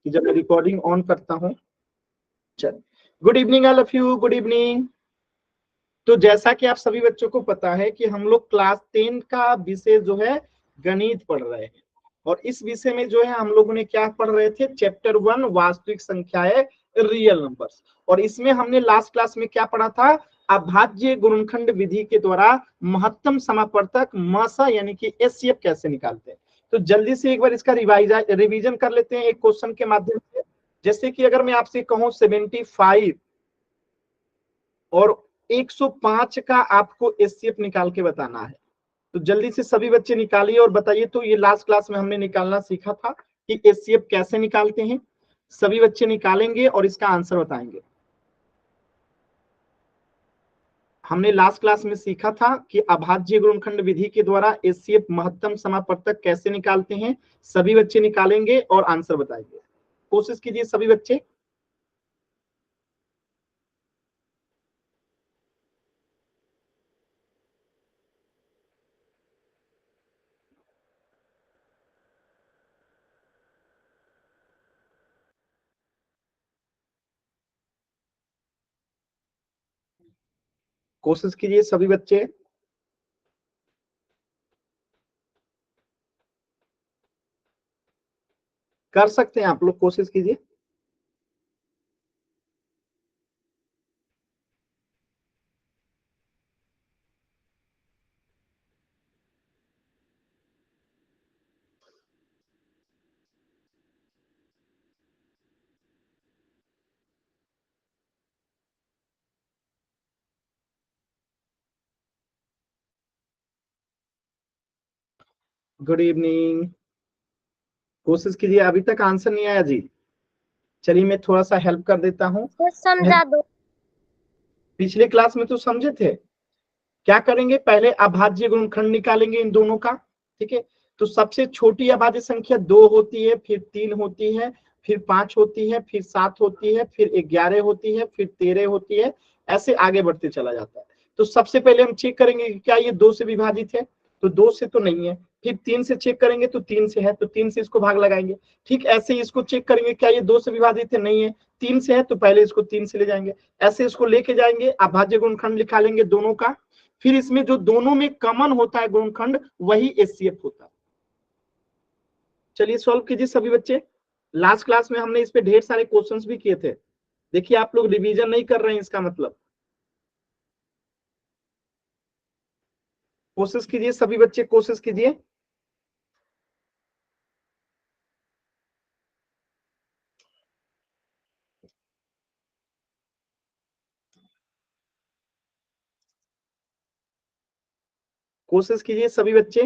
कि जब मैं रिकॉर्डिंग ऑन करता हूं। चल, good evening all of you, good evening. तो जैसा कि आप सभी बच्चों को पता है कि हम लोग क्लास 10 का विषय जो है गणित पढ़ रहे हैं, और इस विषय में जो है हम लोगों ने क्या पढ़ रहे थे, चैप्टर 1 वास्तविक संख्याएं, रियल नंबर्स। और इसमें हमने लास्ट क्लास में क्या पढ़ा था, अभाज्य गुणनखंड विधि के द्वारा महत्तम समापवर्तक मसा यानी कि एचसीएफ कैसे निकालते हैं। तो जल्दी से एक बार इसका रिवीजन कर लेते हैं एक क्वेश्चन के माध्यम से। जैसे कि अगर मैं आपसे कहूं 75 और 105 का आपको एचसीएफ निकाल के बताना है, तो जल्दी से सभी बच्चे निकालिए और बताइए। तो ये लास्ट क्लास में हमने निकालना सीखा था कि एचसीएफ कैसे निकालते हैं। सभी बच्चे निकालेंगे और इसका आंसर बताएंगे। हमने लास्ट क्लास में सीखा था कि अभाज्य गुणनखंड विधि के द्वारा एचसीएफ महत्तम समापवर्तक कैसे निकालते हैं। सभी बच्चे निकालेंगे और आंसर बताएंगे। कोशिश कीजिए सभी बच्चे। कोशिश कीजिए सभी बच्चे। कर सकते हैं आप लोग, कोशिश कीजिए। Good evening. कोशिश कीजिए, अभी तक आंसर नहीं आया जी। चलिए मैं थोड़ा सा हेल्प कर देता हूँ। समझा दो। पिछले क्लास में तो समझे थे। क्या करेंगे, पहले अभाज्य गुणनखंड निकालेंगे इन दोनों का। ठीक है, तो सबसे छोटी अभाज्य संख्या 2 होती है, फिर 3 होती है, फिर 5 होती है, फिर 7 होती है, फिर 11 होती है, फिर 13 होती है। ऐसे आगे बढ़ते चला जाता है। तो सबसे पहले हम चेक करेंगे कि क्या ये 2 से विभाजित है, तो 2 से तो नहीं है। फिर 3 से चेक करेंगे तो 3 से है, तो 3 से इसको भाग लगाएंगे। ठीक ऐसे ही इसको चेक करेंगे, क्या ये 2 से विभाजित है, नहीं है। 3 से है तो पहले इसको 3 से ले जाएंगे। ऐसे इसको लेके जाएंगे, अभाज्य गुणनखंड निकालेंगे दोनों का। फिर इसमें जो दोनों में कॉमन होता है गुणनखंड, वही एचसीएफ होता है। चलिए सॉल्व कीजिए सभी बच्चे। लास्ट क्लास में हमने इस पे ढेर सारे क्वेश्चंस भी किए थे। देखिए आप लोग रिवीजन नहीं कर रहे हैं, इसका मतलब। कोशिश कीजिए सभी बच्चे, कोशिश कीजिए। कोशिश कीजिए सभी बच्चे।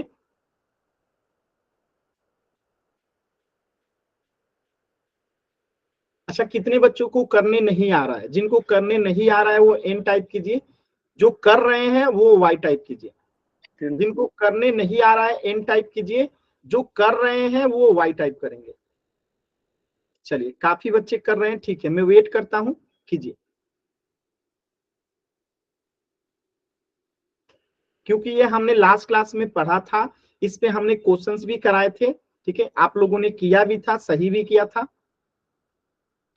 अच्छा, कितने बच्चों को करने नहीं आ रहा है? जिनको करने नहीं आ रहा है वो एन टाइप कीजिए, जो कर रहे हैं वो वाई टाइप कीजिए। जिनको करने नहीं आ रहा है एन टाइप कीजिए, जो कर रहे हैं वो वाई टाइप करेंगे। चलिए काफी बच्चे कर रहे हैं, ठीक है, मैं वेट करता हूं, कीजिए। क्योंकि ये हमने लास्ट क्लास में पढ़ा था, इस पे हमने क्वेश्चंस भी कराए थे। ठीक है, आप लोगों ने किया भी था, सही भी किया था।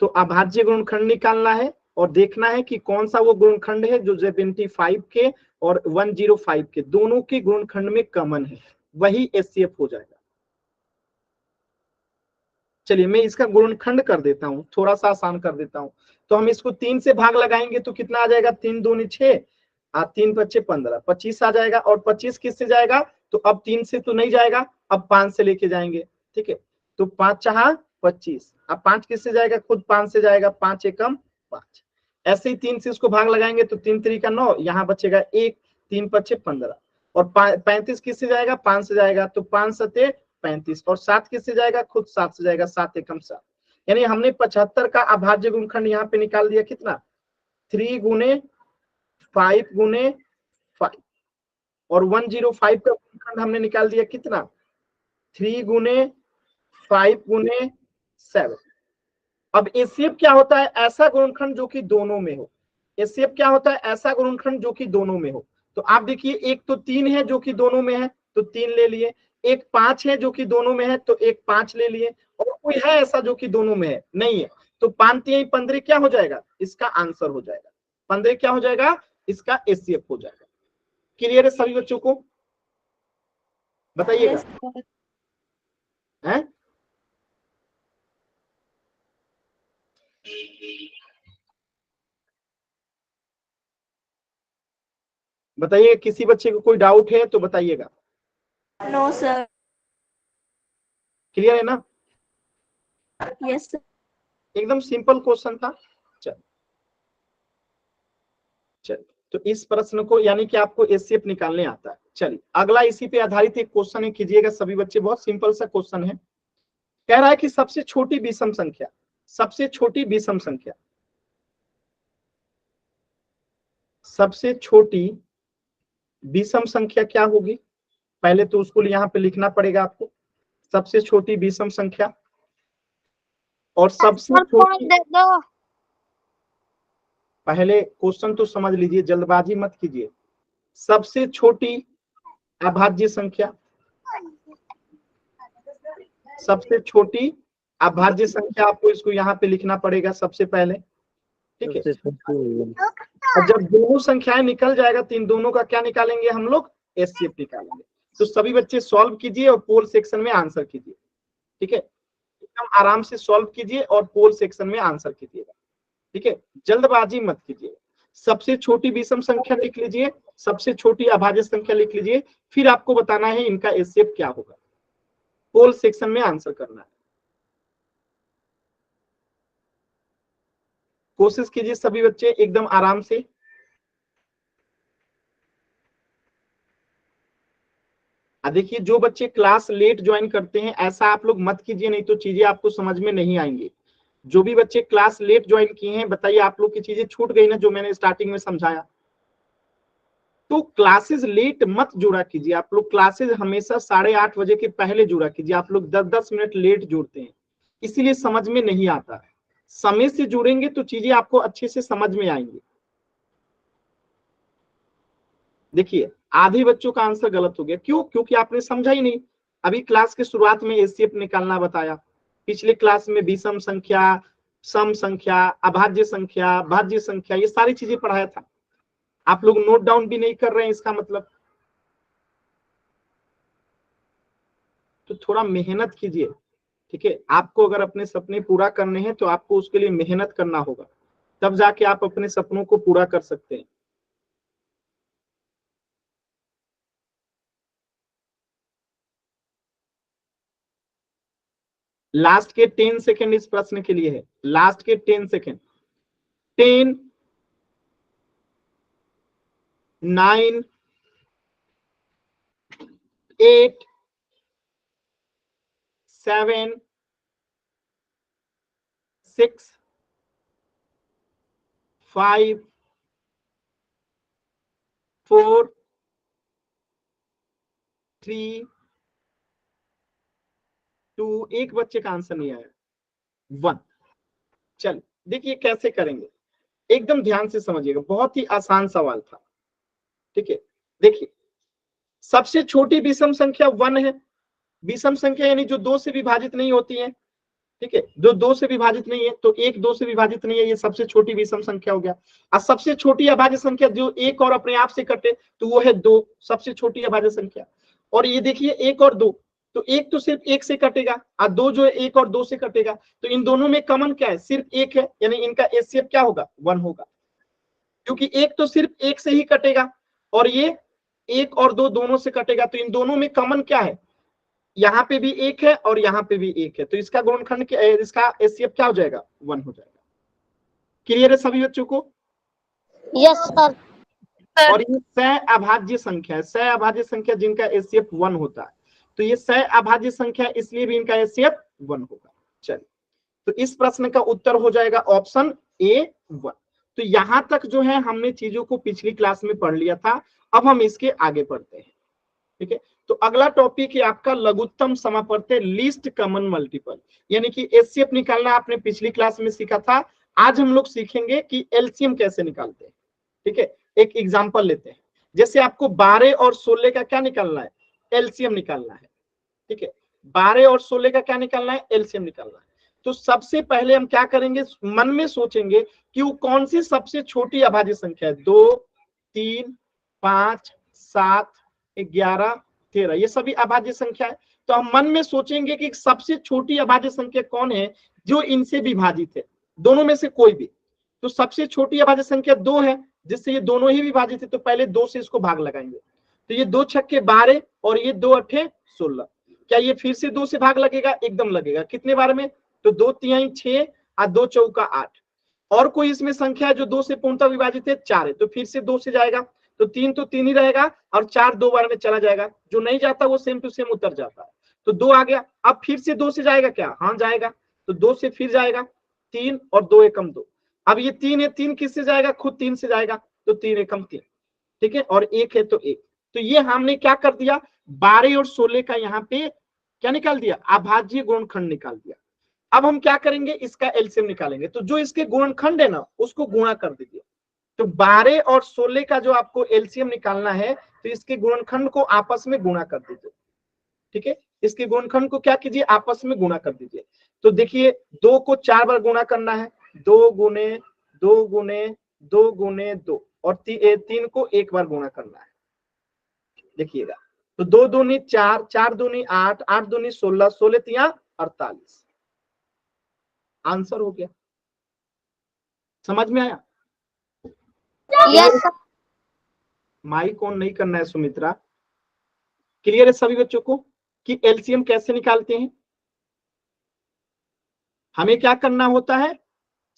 तो अभाज्य गुणनखंड निकालना है और देखना है कि कौन सा वो गुणनखंड है जो 75 के और 105 के दोनों के गुणनखंड में कॉमन है, वही एचसीएफ हो जाएगा। चलिए मैं इसका गुणनखंड कर देता हूं, थोड़ा सा आसान कर देता हूं। तो हम इसको 3 से भाग लगाएंगे तो कितना आ जाएगा, 3 दूनी 6, 3 पच्चे 15, 25 आ जाएगा। और 25 किससे जाएगा, तो अब 3 से तो नहीं जाएगा, अब 5 से लेके जाएंगे। ठीक है, तो 5 चाहा 25, अब 5 किससे जाएगा, खुद 5 से जाएगा, 5 एकम 5। ऐसे ही 3 से इसको भाग लगाएंगे तो 3 3 9, यहाँ बचेगा 1, 3 पच्चे 15। और 35 किससे जाएगा, 5 से जाएगा, तो 5 सते 35। और 7 किससे जाएगा, खुद 7 से जाएगा, 7 एकम 7। यानी हमने 75 का अभाज्य गुणनखंड यहाँ पे निकाल दिया, कितना, 3 गुने 5 गुने 5। और 105 का गुणनखंड हमने निकाल दिया, कितना, 3 गुने 5 गुने 7। अब एचसीएफ क्या होता है, ऐसा गुणनखंड जो कि दोनों में हो। एचसीएफ क्या होता है, ऐसा गुणनखंड जो कि दोनों में हो। तो आप देखिए, एक तो 3 है जो कि दोनों में है, तो 3 ले लिए। एक 5 है जो कि दोनों में है, तो एक 5 ले लिए, और कोई है ऐसा जो कि दोनों में है, नहीं है, तो 5 3 15 क्या हो जाएगा, इसका आंसर हो जाएगा 15, क्या हो जाएगा, इसका एचसीएफ हो जाएगा। क्लियर है सभी बच्चों को, बताइएगा। हैं? बताइए, किसी बच्चे को कोई डाउट है तो बताइएगा। No sir. क्लियर है ना? Yes sir. एकदम सिंपल क्वेश्चन था। चल चल, तो इस प्रश्न को यानी कि आपको एचसीएफ निकालने आता है। चलिए अगला इसी पे आधारित एक क्वेश्चन है, कीजिएगा सभी बच्चे, बहुत सिंपल सा क्वेश्चन है। कह रहा है कि सबसे छोटी विषम संख्या, सबसे छोटी विषम संख्या, सबसे छोटी विषम संख्या क्या होगी? पहले तो उसको यहाँ पे लिखना पड़ेगा आपको, सबसे छोटी विषम संख्या, और सबसे छोटी, पहले क्वेश्चन तो समझ लीजिए, जल्दबाजी मत कीजिए। सबसे छोटी अभाज्य संख्या, सबसे छोटी अभाज्य संख्या, आपको इसको यहाँ पे लिखना पड़ेगा सबसे पहले, ठीक है। और जब दोनों संख्याएं निकल जाएगा तो इन दोनों का क्या निकालेंगे हम लोग, एचसीएफ निकालेंगे। तो सभी बच्चे सॉल्व कीजिए और पोल सेक्शन में आंसर कीजिए, ठीक है, एकदम आराम से सॉल्व कीजिए और पोल सेक्शन में आंसर कीजिएगा, ठीक है, जल्दबाजी मत कीजिए। सबसे छोटी विषम संख्या लिख लीजिए, सबसे छोटी अभाज्य संख्या लिख लीजिए, फिर आपको बताना है इनका एचसीएफ क्या होगा, पोल सेक्शन में आंसर करना है। कोशिश कीजिए सभी बच्चे एकदम आराम से। देखिए जो बच्चे क्लास लेट ज्वाइन करते हैं ऐसा आप लोग मत कीजिए, नहीं तो चीजें आपको समझ में नहीं आएंगी। जो भी बच्चे क्लास लेट ज्वाइन किए हैं, बताइए आप लोग की चीजें छूट गई ना, जो मैंने स्टार्टिंग में समझाया। तो क्लासेस लेट मत जुड़ा कीजिए, आप लोग क्लासेस हमेशा 8:30 बजे के पहले जुड़ा कीजिए। आप लोग 10-10 मिनट लेट जुड़ते हैं, इसीलिए समझ में नहीं आता है। समय से जुड़ेंगे तो चीजें आपको अच्छे से समझ में आएंगी। देखिए आधे बच्चों का आंसर गलत हो गया, क्यों? क्योंकि आपने समझा ही नहीं। अभी क्लास के शुरुआत में एचसीएफ निकालना बताया, पिछले क्लास में विषम संख्या, सम संख्या, अभाज्य संख्या, भाज्य संख्या, ये सारी चीजें पढ़ाया था। आप लोग नोट डाउन भी नहीं कर रहे हैं, इसका मतलब तो थोड़ा मेहनत कीजिए, ठीक है। आपको अगर अपने सपने पूरा करने हैं तो आपको उसके लिए मेहनत करना होगा, तब जाके आप अपने सपनों को पूरा कर सकते हैं। लास्ट के 10 सेकंड इस प्रश्न के लिए है, लास्ट के 10 सेकंड। 10 9 8 7 6 5 4 3 2, एक बच्चे का आंसर नहीं आया, 1। चल देखिए कैसे करेंगे, एकदम ध्यान से समझिएगा, बहुत ही आसान सवाल था, ठीक है। देखिए सबसे छोटी विषम संख्या 1 है, विषम संख्या यानी जो 2 से विभाजित नहीं होती है, ठीक है, जो 2 से विभाजित नहीं है, तो 1 2 से विभाजित नहीं है, ये सबसे छोटी विषम संख्या हो गया। और सबसे छोटी अभाज्य संख्या जो 1 और अपने आप से कटे तो वो है 2, सबसे छोटी अभाज्य संख्या। और ये देखिए 1 और 2, तो 1 तो सिर्फ 1 से कटेगा और 2 जो है 1 और 2 से कटेगा, तो इन दोनों में कॉमन क्या है, सिर्फ 1 है, यानी इनका एचसीएफ क्या होगा, 1 होगा, क्योंकि 1 तो सिर्फ 1 से ही कटेगा और ये 1 और 2 दोनों से कटेगा, तो इन दोनों में कॉमन क्या है, यहाँ पे भी 1 है और यहाँ पे भी 1 है, तो इसका गुणनखंड इसका एचसीएफ क्या हो जाएगा, 1 हो जाएगा। क्लियर है सभी बच्चों को? Yes sir. और ये सह अभाज्य संख्या है, सह अभाज्य संख्या जिनका एचसीएफ 1 होता है, तो ये सह अभाज्य संख्या इसलिए भी इनका एचसीएफ 1 होगा। चलिए तो इस प्रश्न का उत्तर हो जाएगा ऑप्शन ए 1। तो यहां तक जो है हमने चीजों को पिछली क्लास में पढ़ लिया था, अब हम इसके आगे पढ़ते हैं, ठीक है। तो अगला टॉपिक है आपका लघुत्तम समापवर्ती, लीस्ट कॉमन मल्टीपल, यानी कि एचसीएफ निकालना आपने पिछली क्लास में सीखा था। आज हम लोग सीखेंगे कि एलसीएम कैसे निकालते हैं, ठीक है। एक एग्जांपल लेते हैं, जैसे आपको 12 और 16 का क्या निकालना है, एलसीएम निकालना है, ठीक है, 12 और 16 का क्या निकालना है, एलसीएम निकालना है। तो सबसे पहले हम क्या करेंगे, मन में सोचेंगे कि वो कौन सी सबसे छोटी अभाज्य संख्या है। 2, 3, 5, 7, 11, 13, ये सभी अभाज्य संख्या है। तो हम मन में सोचेंगे कि सबसे छोटी अभाज्य संख्या कौन है जो इनसे विभाजित है, दोनों में से कोई भी। तो सबसे छोटी अभाज्य संख्या 2 है, जिससे ये दोनों ही विभाजित है। तो पहले 2 से इसको भाग लगाएंगे। तो ये 2 छक्के 12 और ये 2 अट्ठे 16। क्या ये फिर से 2 से भाग लगेगा, एकदम लगेगा। कितने बार में, तो 2 तिहाई 6 और 2 चौका 8। और कोई इसमें संख्या है जो 2 से पूर्णतः विभाजित है, 4 है। तो फिर से 2 से जाएगा, तो 3 तो 3 ही रहेगा और 4 2 बार में चला जाएगा। जो नहीं जाता वो सेम टू सेम उतर जाता है। तो 2 आ गया। अब फिर से 2 से जाएगा क्या, हाँ जाएगा। तो 2 से फिर जाएगा 3 और 2 एकम 2। अब ये 3 है, 3 किससे जाएगा, खुद 3 से जाएगा। तो 3 एकम 3, ठीक है, और 1 है तो 1। तो ये हमने क्या कर दिया, 12 और 16 का यहाँ पे क्या निकाल दिया, अभाज्य गुणनखंड निकाल दिया। अब हम क्या करेंगे, इसका एलसीएम निकालेंगे। तो जो इसके गुणनखंड है ना, उसको गुणा कर दीजिए। तो 12 और 16 का जो आपको एलसीएम निकालना है, तो इसके गुणनखंड को आपस में गुणा कर दीजिए। ठीक है, इसके गुणनखंड को क्या कीजिए, आपस में गुणा कर दीजिए। तो देखिए 2 को 4 बार गुणा करना है, 2 गुने 2 गुने 2 गुने 2, और 3 को 1 बार गुणा करना है। देखिएगा, तो 2 दूनी 4, 4 दूनी 8, 8 दूनी 16, 16 तिया 48। आंसर हो गया। समझ में आया? Yes sir. माइक ऑन नहीं करना है सुमित्रा। क्लियर है सभी बच्चों को कि एलसीएम कैसे निकालते हैं? हमें क्या करना होता है,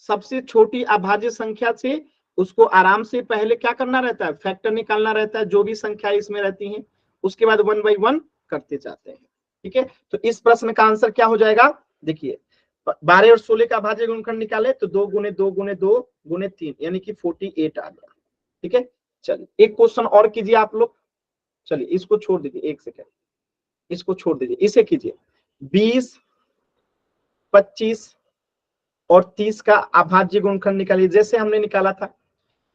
सबसे छोटी अभाज्य संख्या से उसको आराम से पहले क्या करना रहता है, फैक्टर निकालना रहता है। जो भी संख्या इसमें रहती हैं उसके बाद 1 बाई 1 करते जाते हैं। ठीक है, तो इस प्रश्न का आंसर क्या हो जाएगा, देखिए 12 और 16 का अभाज्य गुणनखंड निकाले तो 2 गुने 2 गुने 2 गुने 3 यानी कि 48 आ गया। ठीक है, चलिए एक क्वेश्चन और कीजिए आप लोग। चलिए इसको छोड़ दीजिए, एक सेकेंड, इसको छोड़ दीजिए, इसे कीजिए। 20, 25 और 30 का अभाज्य गुणनखंड निकालिए जैसे हमने निकाला था।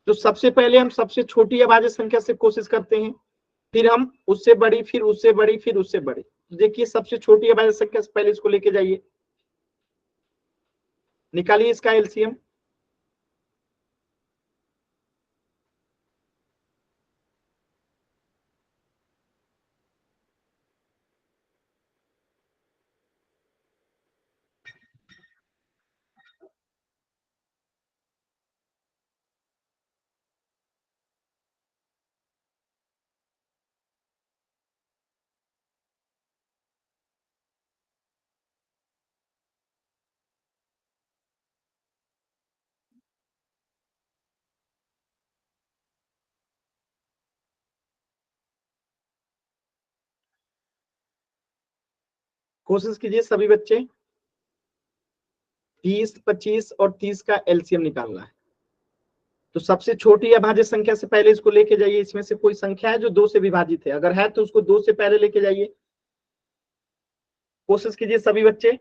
तो सबसे पहले हम सबसे छोटी अभाज्य संख्या से कोशिश करते हैं, फिर हम उससे बड़ी, फिर उससे बड़ी, फिर उससे बड़ी। तो देखिए सबसे छोटी अभाज्य संख्या से पहले इसको लेके जाइए, निकालिए इसका एलसीएम। कोशिश कीजिए सभी बच्चे, 20, 25 और 30 का एलसीएम निकालना है। तो सबसे छोटी अभाज्य संख्या से पहले इसको लेके जाइए। इसमें से कोई संख्या है जो 2 से विभाजित है, अगर है तो उसको 2 से पहले लेके जाइए। कोशिश कीजिए सभी बच्चे।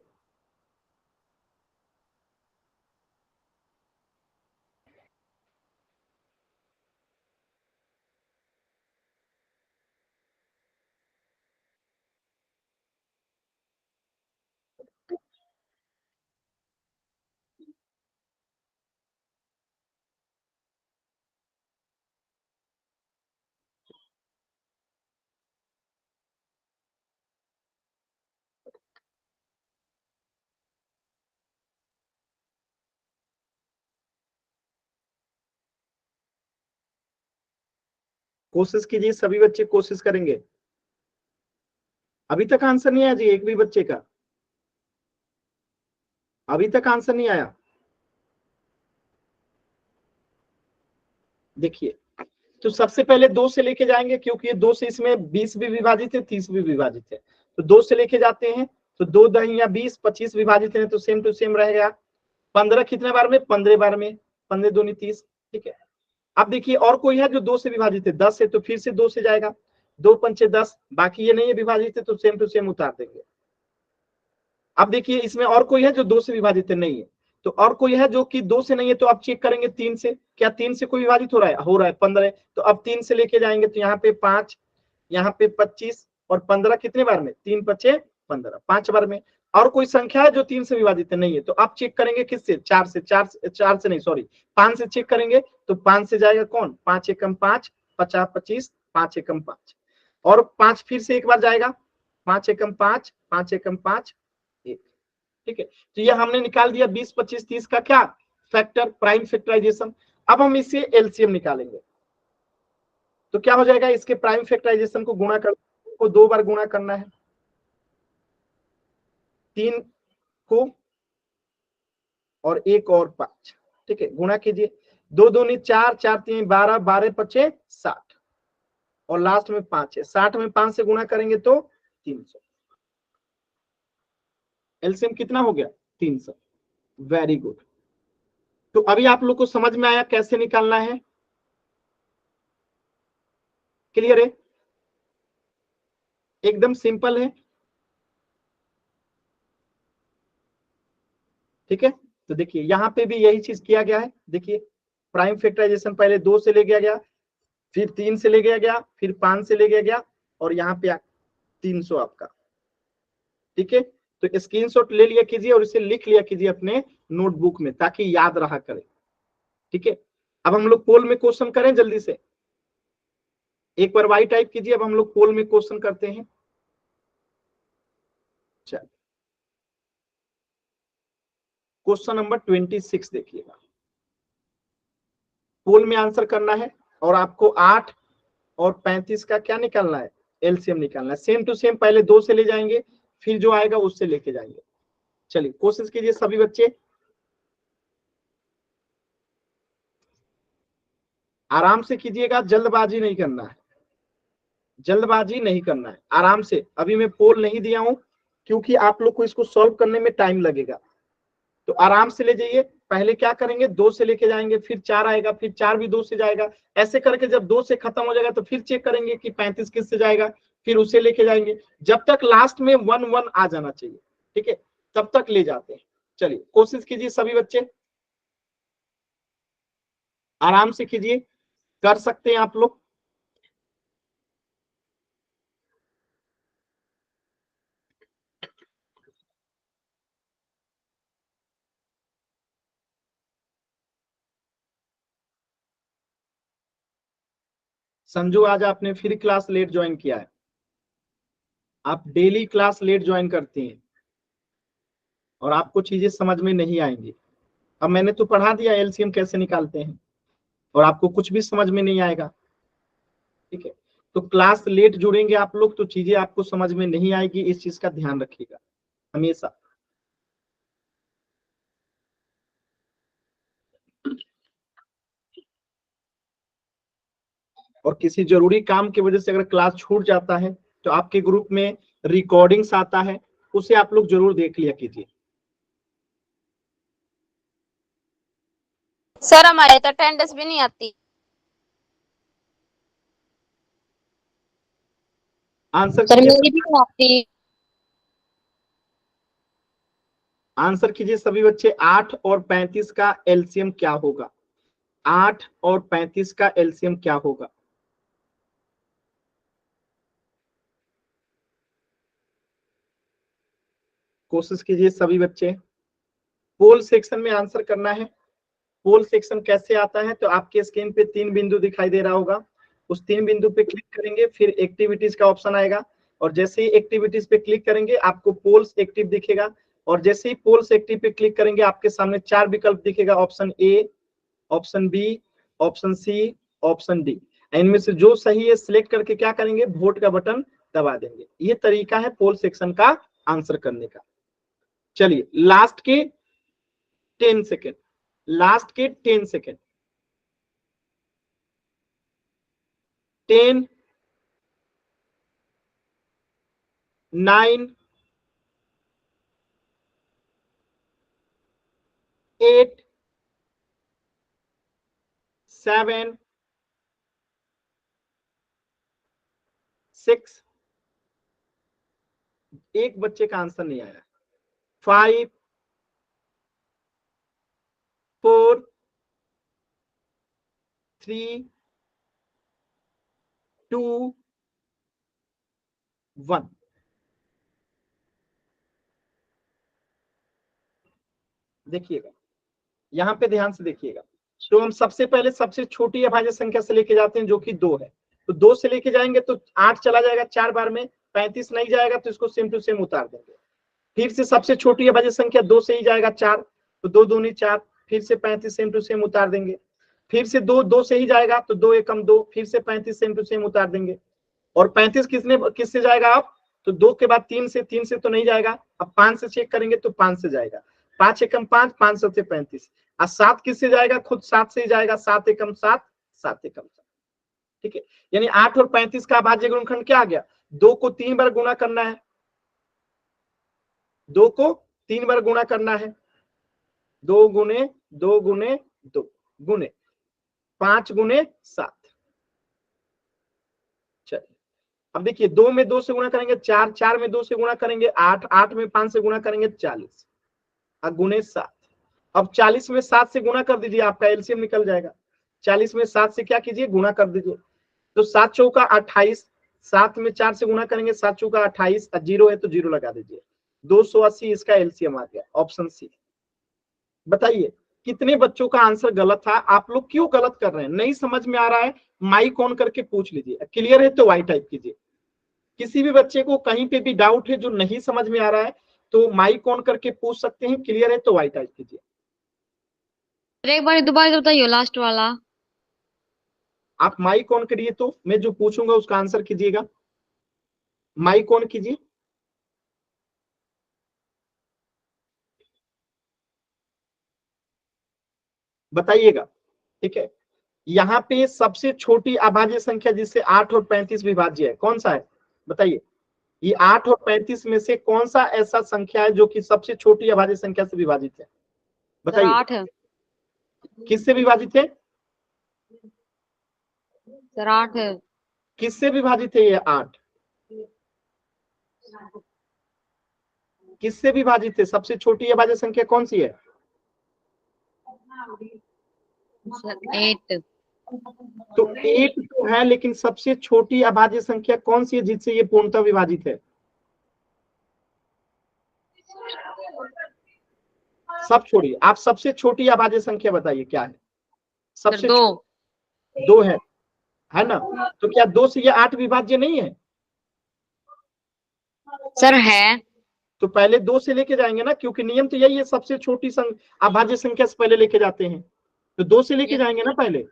कोशिश कीजिए सभी बच्चे, कोशिश करेंगे। अभी तक आंसर नहीं आया जी एक भी बच्चे का, अभी तक आंसर नहीं आया। देखिए, तो सबसे पहले 2 से लेके जाएंगे क्योंकि ये 2 से इसमें 20 भी विभाजित है, 30 भी विभाजित है। तो 2 से लेके जाते हैं, तो 2 दहिया 20, 25 विभाजित है तो सेम टू सेम रहेगा। 15 कितने बार में, 15 बार में, 15 दूनी 30। ठीक है, अब देखिए और कोई है जो 2 से विभाजित है, 10 है तो फिर से 2 से जाएगा, 2 पंचे 10, बाकी ये नहीं है विभाजित है तो सेम टू सेम उतार देंगे। अब देखिए इसमें और कोई है जो 2 से विभाजित है, नहीं है। तो और कोई है जो कि 2 से नहीं है, तो अब चेक करेंगे 3 से, क्या 3 से कोई विभाजित हो रहा है, 15 है। तो अब 3 से लेके जाएंगे तो यहाँ पे 5, यहाँ पे 25 और 15 कितने बार में, 3 पचे 15, 5 बार में। और कोई संख्या है जो 3 से विभाजित नहीं है, तो आप चेक करेंगे किससे, 4 से, 4 से नहीं सॉरी 5 से चेक करेंगे, तो 5 से जाएगा कौन, 5 एकम 5, 50 25, 5 एकम 5, और 5 फिर से एक बार जाएगा, 5 एकम 5, 5 एकम 5 1। ठीक है, तो ये हमने निकाल दिया 20 25 30 का क्या फैक्टर, प्राइम फैक्टराइजेशन। अब हम इससे एलसीएम निकालेंगे, तो क्या हो जाएगा, इसके प्राइम फैक्टराइजेशन को गुणा कर, को 2 बार गुणा करना है, 3 को और 1 और 5। ठीक है, गुणा कीजिए, 2 दूनी 4, 4 3 12, 12 पचे 60, और लास्ट में 5 है, 60 में 5 से गुणा करेंगे तो 300। एलसीएम कितना हो गया, 300। Very good. तो अभी आप लोग को समझ में आया कैसे निकालना है, क्लियर है, एकदम सिंपल है। ठीक है, तो देखिए यहां पे भी यही चीज किया गया है। देखिए प्राइम फैक्टराइजेशन पहले 2 से ले गया गया, फिर 3 से ले गया गया, फिर 5 से ले गया गया, और यहाँ पे 300 आपका। ठीक है, तो स्क्रीनशॉट ले लिया कीजिए और इसे लिख लिया कीजिए अपने नोटबुक में, ताकि याद रहा करे। ठीक है, अब हम लोग पोल में क्वेश्चन करें जल्दी से, एक बार वाई टाइप कीजिए, अब हम लोग पोल में क्वेश्चन करते हैं। चल क्वेश्चन नंबर 26 देखिएगा, पोल में आंसर करना है, और आपको 8 और 35 का क्या निकालना है, एलसीएम निकालना है। सेम टू सेम पहले 2 से ले जाएंगे, फिर जो आएगा उससे लेके जाएंगे। चलिए कोशिश कीजिए सभी बच्चे, आराम से कीजिएगा, जल्दबाजी नहीं करना है, जल्दबाजी नहीं करना है, आराम से। अभी मैं पोल नहीं दिया हूं, क्योंकि आप लोग को इसको सॉल्व करने में टाइम लगेगा, तो आराम से ले जाइए। पहले क्या करेंगे, 2 से लेके जाएंगे, फिर 4 आएगा, फिर 4 भी 2 से जाएगा, ऐसे करके जब 2 से खत्म हो जाएगा तो फिर चेक करेंगे कि 35 किस से जाएगा, फिर उसे लेके जाएंगे, जब तक लास्ट में 1 1 आ जाना चाहिए। ठीक है, तब तक ले जाते हैं। चलिए कोशिश कीजिए सभी बच्चे, आराम से कीजिए, कर सकते हैं आप लोग। संजू आज आपने फिर क्लास लेट ज्वाइन किया है, आप डेली क्लास लेट ज्वाइन करती हैं और आपको चीजें समझ में नहीं आएंगी। अब मैंने तो पढ़ा दिया एलसीएम कैसे निकालते हैं, और आपको कुछ भी समझ में नहीं आएगा। ठीक है, तो क्लास लेट जुड़ेंगे आप लोग तो चीजें आपको समझ में नहीं आएगी, इस चीज का ध्यान रखिएगा हमेशा। और किसी जरूरी काम की वजह से अगर क्लास छूट जाता है, तो आपके ग्रुप में रिकॉर्डिंग्स आता है, उसे आप लोग जरूर देख लिया कीजिए। सर हमारे तो अटेंडेंस भी नहीं आती। आंसर सर कीजिए, मेरी भी नहीं आती। आंसर कीजिए सभी बच्चे, 8 और 35 का एलसीएम क्या होगा, 8 और 35 का एलसीएम क्या होगा। कोशिश कीजिए सभी बच्चे, पोल सेक्शन में आंसर करना है। पोल सेक्शन कैसे आता है, तो आपके स्क्रीन पे 3 बिंदु दिखाई दे रहा होगा, उस 3 बिंदु पे क्लिक करेंगे, फिर एक्टिविटीज का ऑप्शन आएगा, और जैसे ही एक्टिविटीज पे क्लिक करेंगे आपको पोल्स एक्टिव दिखेगा, और जैसे ही पोल्स एक्टिव पे क्लिक करेंगे आपके सामने 4 विकल्प दिखेगा, option A, option B, option C, option D. इनमें से जो सही है सिलेक्ट करके क्या करेंगे, वोट का बटन दबा देंगे। ये तरीका है पोल सेक्शन का आंसर करने का। चलिए लास्ट के 10 सेकेंड, लास्ट के 10 सेकेंड, 10 9 8 7 6, एक बच्चे का आंसर नहीं आया, 5 4 3 2 1। देखिएगा यहाँ पे ध्यान से देखिएगा, तो हम सबसे पहले सबसे छोटी अभाज्य संख्या से लेके जाते हैं जो कि 2 है, तो 2 से लेके जाएंगे तो 8 चला जाएगा 4 बार में, 35 नहीं जाएगा तो इसको सेम टू सेम उतार देंगे। फिर से सबसे छोटी अभाज्य संख्या 2 से ही जाएगा 4, तो 2 दूनी 4, फिर से 35 सेम टू सेम उतार देंगे। फिर से 2 से ही जाएगा तो 2 एकम 2, फिर से 35 सेम टू सेम उतार देंगे। और 35 किससे जाएगा अब, तो 2 के बाद 3 से तो नहीं जाएगा, अब 5 से चेक करेंगे तो 5 से जाएगा, 5 एकम 5, 5 से 35। और 7 किससे जाएगा, खुद 7 से ही जाएगा, 7 एकम 7, 7 एकम 7। ठीक है, यानी 8 और 35 का अभाज्य गुणनखंड क्या आ गया, 2 को 3 बार गुणा करना है, 2 को 3 बार गुणा करना है, 2 गुने 2 गुने 2 गुने 5 गुने 7। चलिए अब देखिए 2 में 2 से गुणा करेंगे 4, 4 में 2 से गुणा करेंगे 8, 8 में 5 से गुणा करेंगे 40 और गुने 7। अब 40 में 7 से गुणा कर दीजिए, आपका एलसीएम निकल जाएगा। 40 में 7 से क्या कीजिए, गुणा कर दीजिए, तो 7 चौका 28, 7 में 4 से गुणा करेंगे 7 चौका 28, और 0 है तो 0 लगा दीजिए, 280 इसका एलसीएम आ गया, ऑप्शन सी। बताइए कितने बच्चों का आंसर गलत था, आप लोग क्यों गलत कर रहे हैं, नहीं समझ में आ रहा है, माइक ऑन करके पूछ लीजिए, क्लियर है तो वाई टाइप कीजिए। किसी भी बच्चे को कहीं पे भी डाउट है जो नहीं समझ में आ रहा है तो माइक ऑन करके पूछ सकते हैं, क्लियर है तो वाई टाइप कीजिए। एक बार दोबारा बताइए लास्ट वाला। आप माइक ऑन करिए तो मैं जो पूछूंगा उसका आंसर कीजिएगा, माइक ऑन कीजिए। बताइएगा, ठीक है। यहाँ पे सबसे छोटी अभाज्य संख्या जिससे 8 और 35 विभाज्य है कौन सा है, बताइए। ये 8 और 35 में से कौन सा ऐसा संख्या है जो कि सबसे छोटी अभाज्य संख्या से विभाजित है, बताइए। 8 है किससे विभाजित है, सर, 8 है। किससे विभाजित है ये 8, किससे विभाजित है, सबसे छोटी अभाज्य संख्या कौन सी है, सर 8। तो 8 तो है, लेकिन सबसे छोटी अभाज्य संख्या कौन सी है जिससे ये पूर्णतः विभाजित है, सब छोड़िए, आप सबसे छोटी अभाज्य संख्या बताइए क्या है, सबसे 2 2 है ना, तो क्या 2 से ये 8 विभाज्य नहीं है, सर है। तो पहले 2 से लेके जाएंगे ना, क्योंकि नियम तो यही है, सबसे छोटी अभाज्य संख्या से पहले लेके जाते हैं, तो 2 से लेके जाएंगे ना पहले।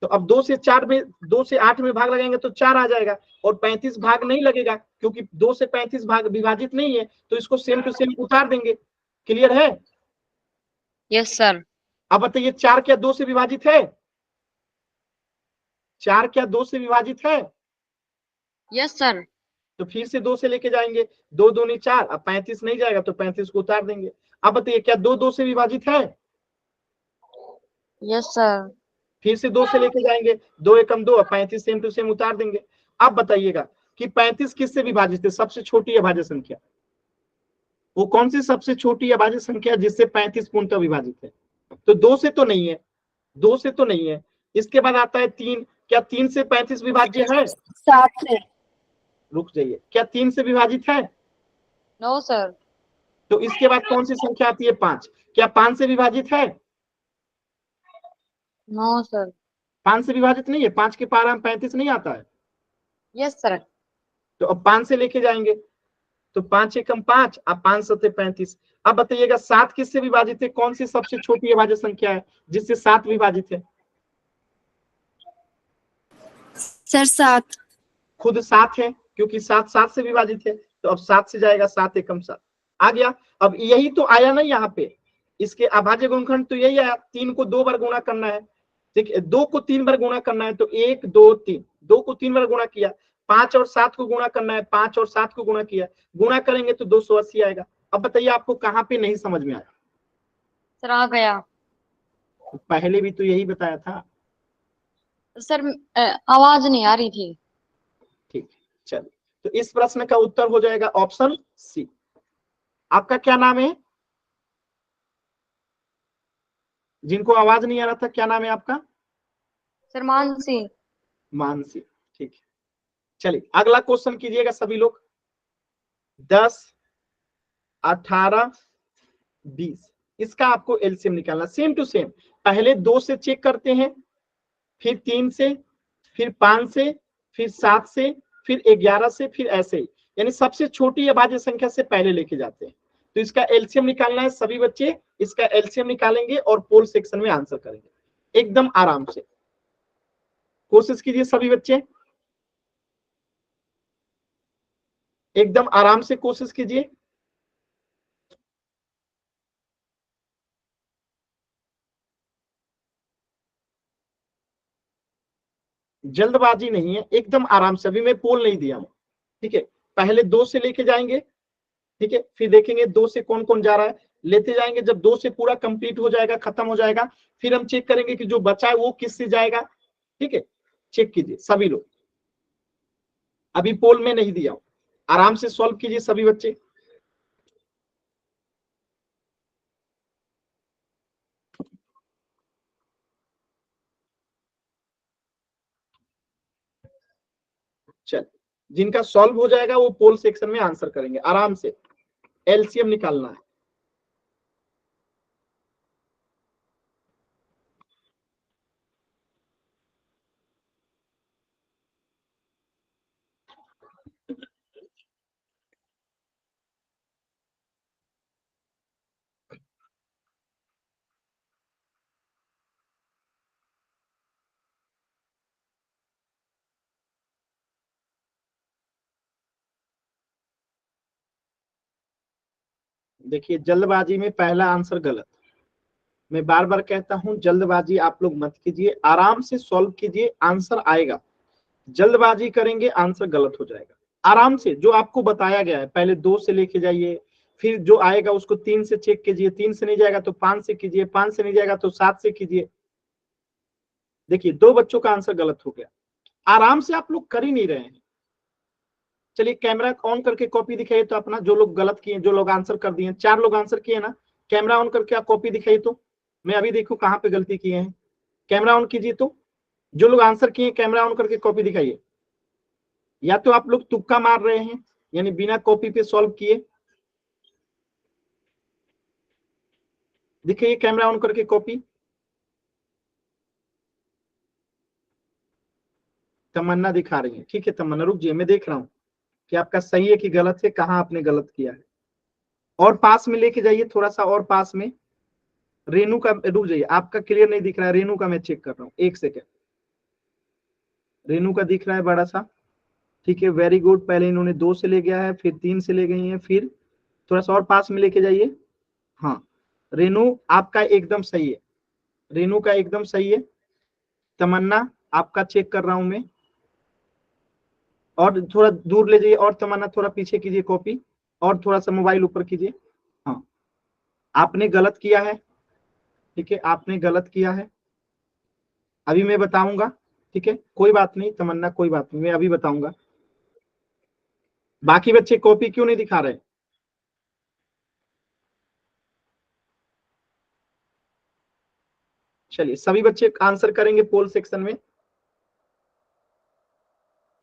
तो अब 2 से 4 में 2 से 8 में भाग लगाएंगे तो 4 आ जाएगा, और 35 भाग नहीं लगेगा क्योंकि 2 से 35 भाग विभाजित नहीं है, तो इसको सेम टू सेम उतार देंगे। क्लियर है, यस सर। अब बताइए 4 क्या 2 से विभाजित है, 4 क्या 2 से विभाजित है, यस सर। तो फिर से 2 से लेके जाएंगे, 2 दूनी 4, अब 35 नहीं जाएगा तो 35 को उतार देंगे। अब बताइए क्या 2 से विभाजित है, यस सर। फिर से 2 से लेके जाएंगे, 2 एकम 2, 35 सेम टू सेम उतार देंगे। अब बताइएगा कि 35 किससे विभाजित है, सबसे छोटी अभाज्य संख्या, वो कौन सी सबसे छोटी अभाज्य संख्या जिससे 35 पूर्णतः विभाजित है, तो 2 से तो नहीं है, 2 से तो नहीं है। इसके बाद आता है 3, क्या 3 से 35 विभाज्य है, 7 से। रुक जाइए, क्या 3 से विभाजित है, नो सर। तो इसके बाद कौन सी संख्या आती है 5, क्या 5 से विभाजित है, नो सर। 5 से विभाजित नहीं है, 5 के पार हम 35 नहीं आता है, यस सर। तो अब 5 से लेके जाएंगे, तो 5 एकम 5, अब 5 सते 35। अब बताइएगा 7 किससे विभाजित है, कौन सी सबसे छोटी अभाज्य संख्या है जिससे 7 विभाजित है, सर 7। खुद 7 है क्योंकि 7 7 से विभाजित है, तो अब 7 से जाएगा, 7 एकम 7 आ गया। अब यही तो आया ना यहाँ पे, इसके अभाज्य गुणनखंड तो यही आया, 3 को 2 बार गुणा करना है, ठीक है, 2 को 3 बार गुणा करना है, तो 1 2 3, 2 को 3 बार गुणा किया, 5 और 7 को गुणा करना है, 5 और 7 को गुणा किया, गुणा करेंगे तो 280 आएगा। अब बताइए आपको कहाँ पे नहीं समझ में आया, सर आ गया। पहले भी तो यही बताया था। सर आवाज नहीं आ रही थी। ठीक, चलिए, तो इस प्रश्न का उत्तर हो जाएगा ऑप्शन सी। आपका क्या नाम है, जिनको आवाज नहीं आ रहा था, क्या नाम है आपका, सर मानसी। मानसी, ठीक है। चलिए अगला क्वेश्चन कीजिएगा सभी लोग। 10, 18, 20। इसका आपको एलसीएम निकालना। सेम टू सेम, पहले 2 से चेक करते हैं, फिर 3 से, फिर 5 से, फिर 7 से, फिर 11 से, फिर ऐसे ही, यानी सबसे छोटी अभाज्य संख्या से पहले लेके जाते हैं। तो इसका एलसीएम निकालना है सभी बच्चे, इसका एलसीएम निकालेंगे और पोल सेक्शन में आंसर करेंगे एकदम आराम से। कोशिश कीजिए सभी बच्चे, एकदम आराम से कोशिश कीजिए। जल्दबाजी नहीं है, एकदम आराम से। अभी मैं पोल नहीं दिया हूं, ठीक है। पहले 2 से लेके जाएंगे, ठीक है, फिर देखेंगे 2 से कौन कौन जा रहा है, लेते जाएंगे। जब 2 से पूरा कंप्लीट हो जाएगा, खत्म हो जाएगा, फिर हम चेक करेंगे कि जो बचा है वो किस से जाएगा, ठीक है। चेक कीजिए सभी लोग, अभी पोल में नहीं दिया हूं, आराम से सॉल्व कीजिए सभी बच्चे। चल, जिनका सॉल्व हो जाएगा वो पोल सेक्शन में आंसर करेंगे आराम से। एलसीएम निकालना है। देखिए, जल्दबाजी में पहला आंसर गलत। मैं बार बार कहता हूं, जल्दबाजी आप लोग मत कीजिए, आराम से सॉल्व कीजिए, आंसर आएगा। जल्दबाजी करेंगे आंसर गलत हो जाएगा। आराम से जो आपको बताया गया है, पहले 2 से लेके जाइए, फिर जो आएगा उसको 3 से चेक कीजिए, 3 से नहीं जाएगा तो 5 से कीजिए, 5 से नहीं जाएगा तो 7 से कीजिए। देखिए, 2 बच्चों का आंसर गलत हो गया। आराम से आप लोग कर ही नहीं रहे हैं। चलिए कैमरा ऑन करके कॉपी दिखाइए तो अपना, जो लोग गलत किए, जो लोग आंसर कर दिए, 4 लोग आंसर किए ना, कैमरा ऑन करके आप कॉपी दिखाइए तो मैं अभी देखूं कहां पे गलती किए हैं। कैमरा ऑन कीजिए, तो जो लोग आंसर किए कैमरा ऑन करके कॉपी दिखाइए। या तो आप लोग तुक्का मार रहे हैं, यानी बिना कॉपी पे सॉल्व किए। दिखाइए कैमरा ऑन करके कॉपी। तमन्ना दिखा रही है, ठीक है तमन्ना, रुक जाइए, मैं देख रहा हूं कि आपका सही है कि गलत है, कहां आपने गलत किया है। और पास में लेके जाइए, थोड़ा सा और पास में। रेनू का, रुक जाइए, आपका क्लियर नहीं दिख रहा है, रेनू का मैं चेक कर रहा हूँ, 1 सेकेंड। रेनू का दिख रहा है बड़ा सा, ठीक है, वेरी गुड। पहले इन्होंने 2 से ले गया है, फिर 3 से ले गई है, फिर थोड़ा सा और पास में लेके जाइए। हाँ, रेनू आपका एकदम सही है, रेनू का एकदम सही है। तमन्ना आपका चेक कर रहा हूं मैं, और थोड़ा दूर ले जाइए, और तमन्ना थोड़ा पीछे कीजिए कॉपी, और थोड़ा सा मोबाइल ऊपर कीजिए। हाँ, आपने गलत किया है, ठीक है, आपने गलत किया है। अभी मैं बताऊंगा, ठीक है, कोई बात नहीं तमन्ना, कोई बात नहीं, मैं अभी बताऊंगा। बाकी बच्चे कॉपी क्यों नहीं दिखा रहे? चलिए सभी बच्चे आंसर करेंगे पोल सेक्शन में।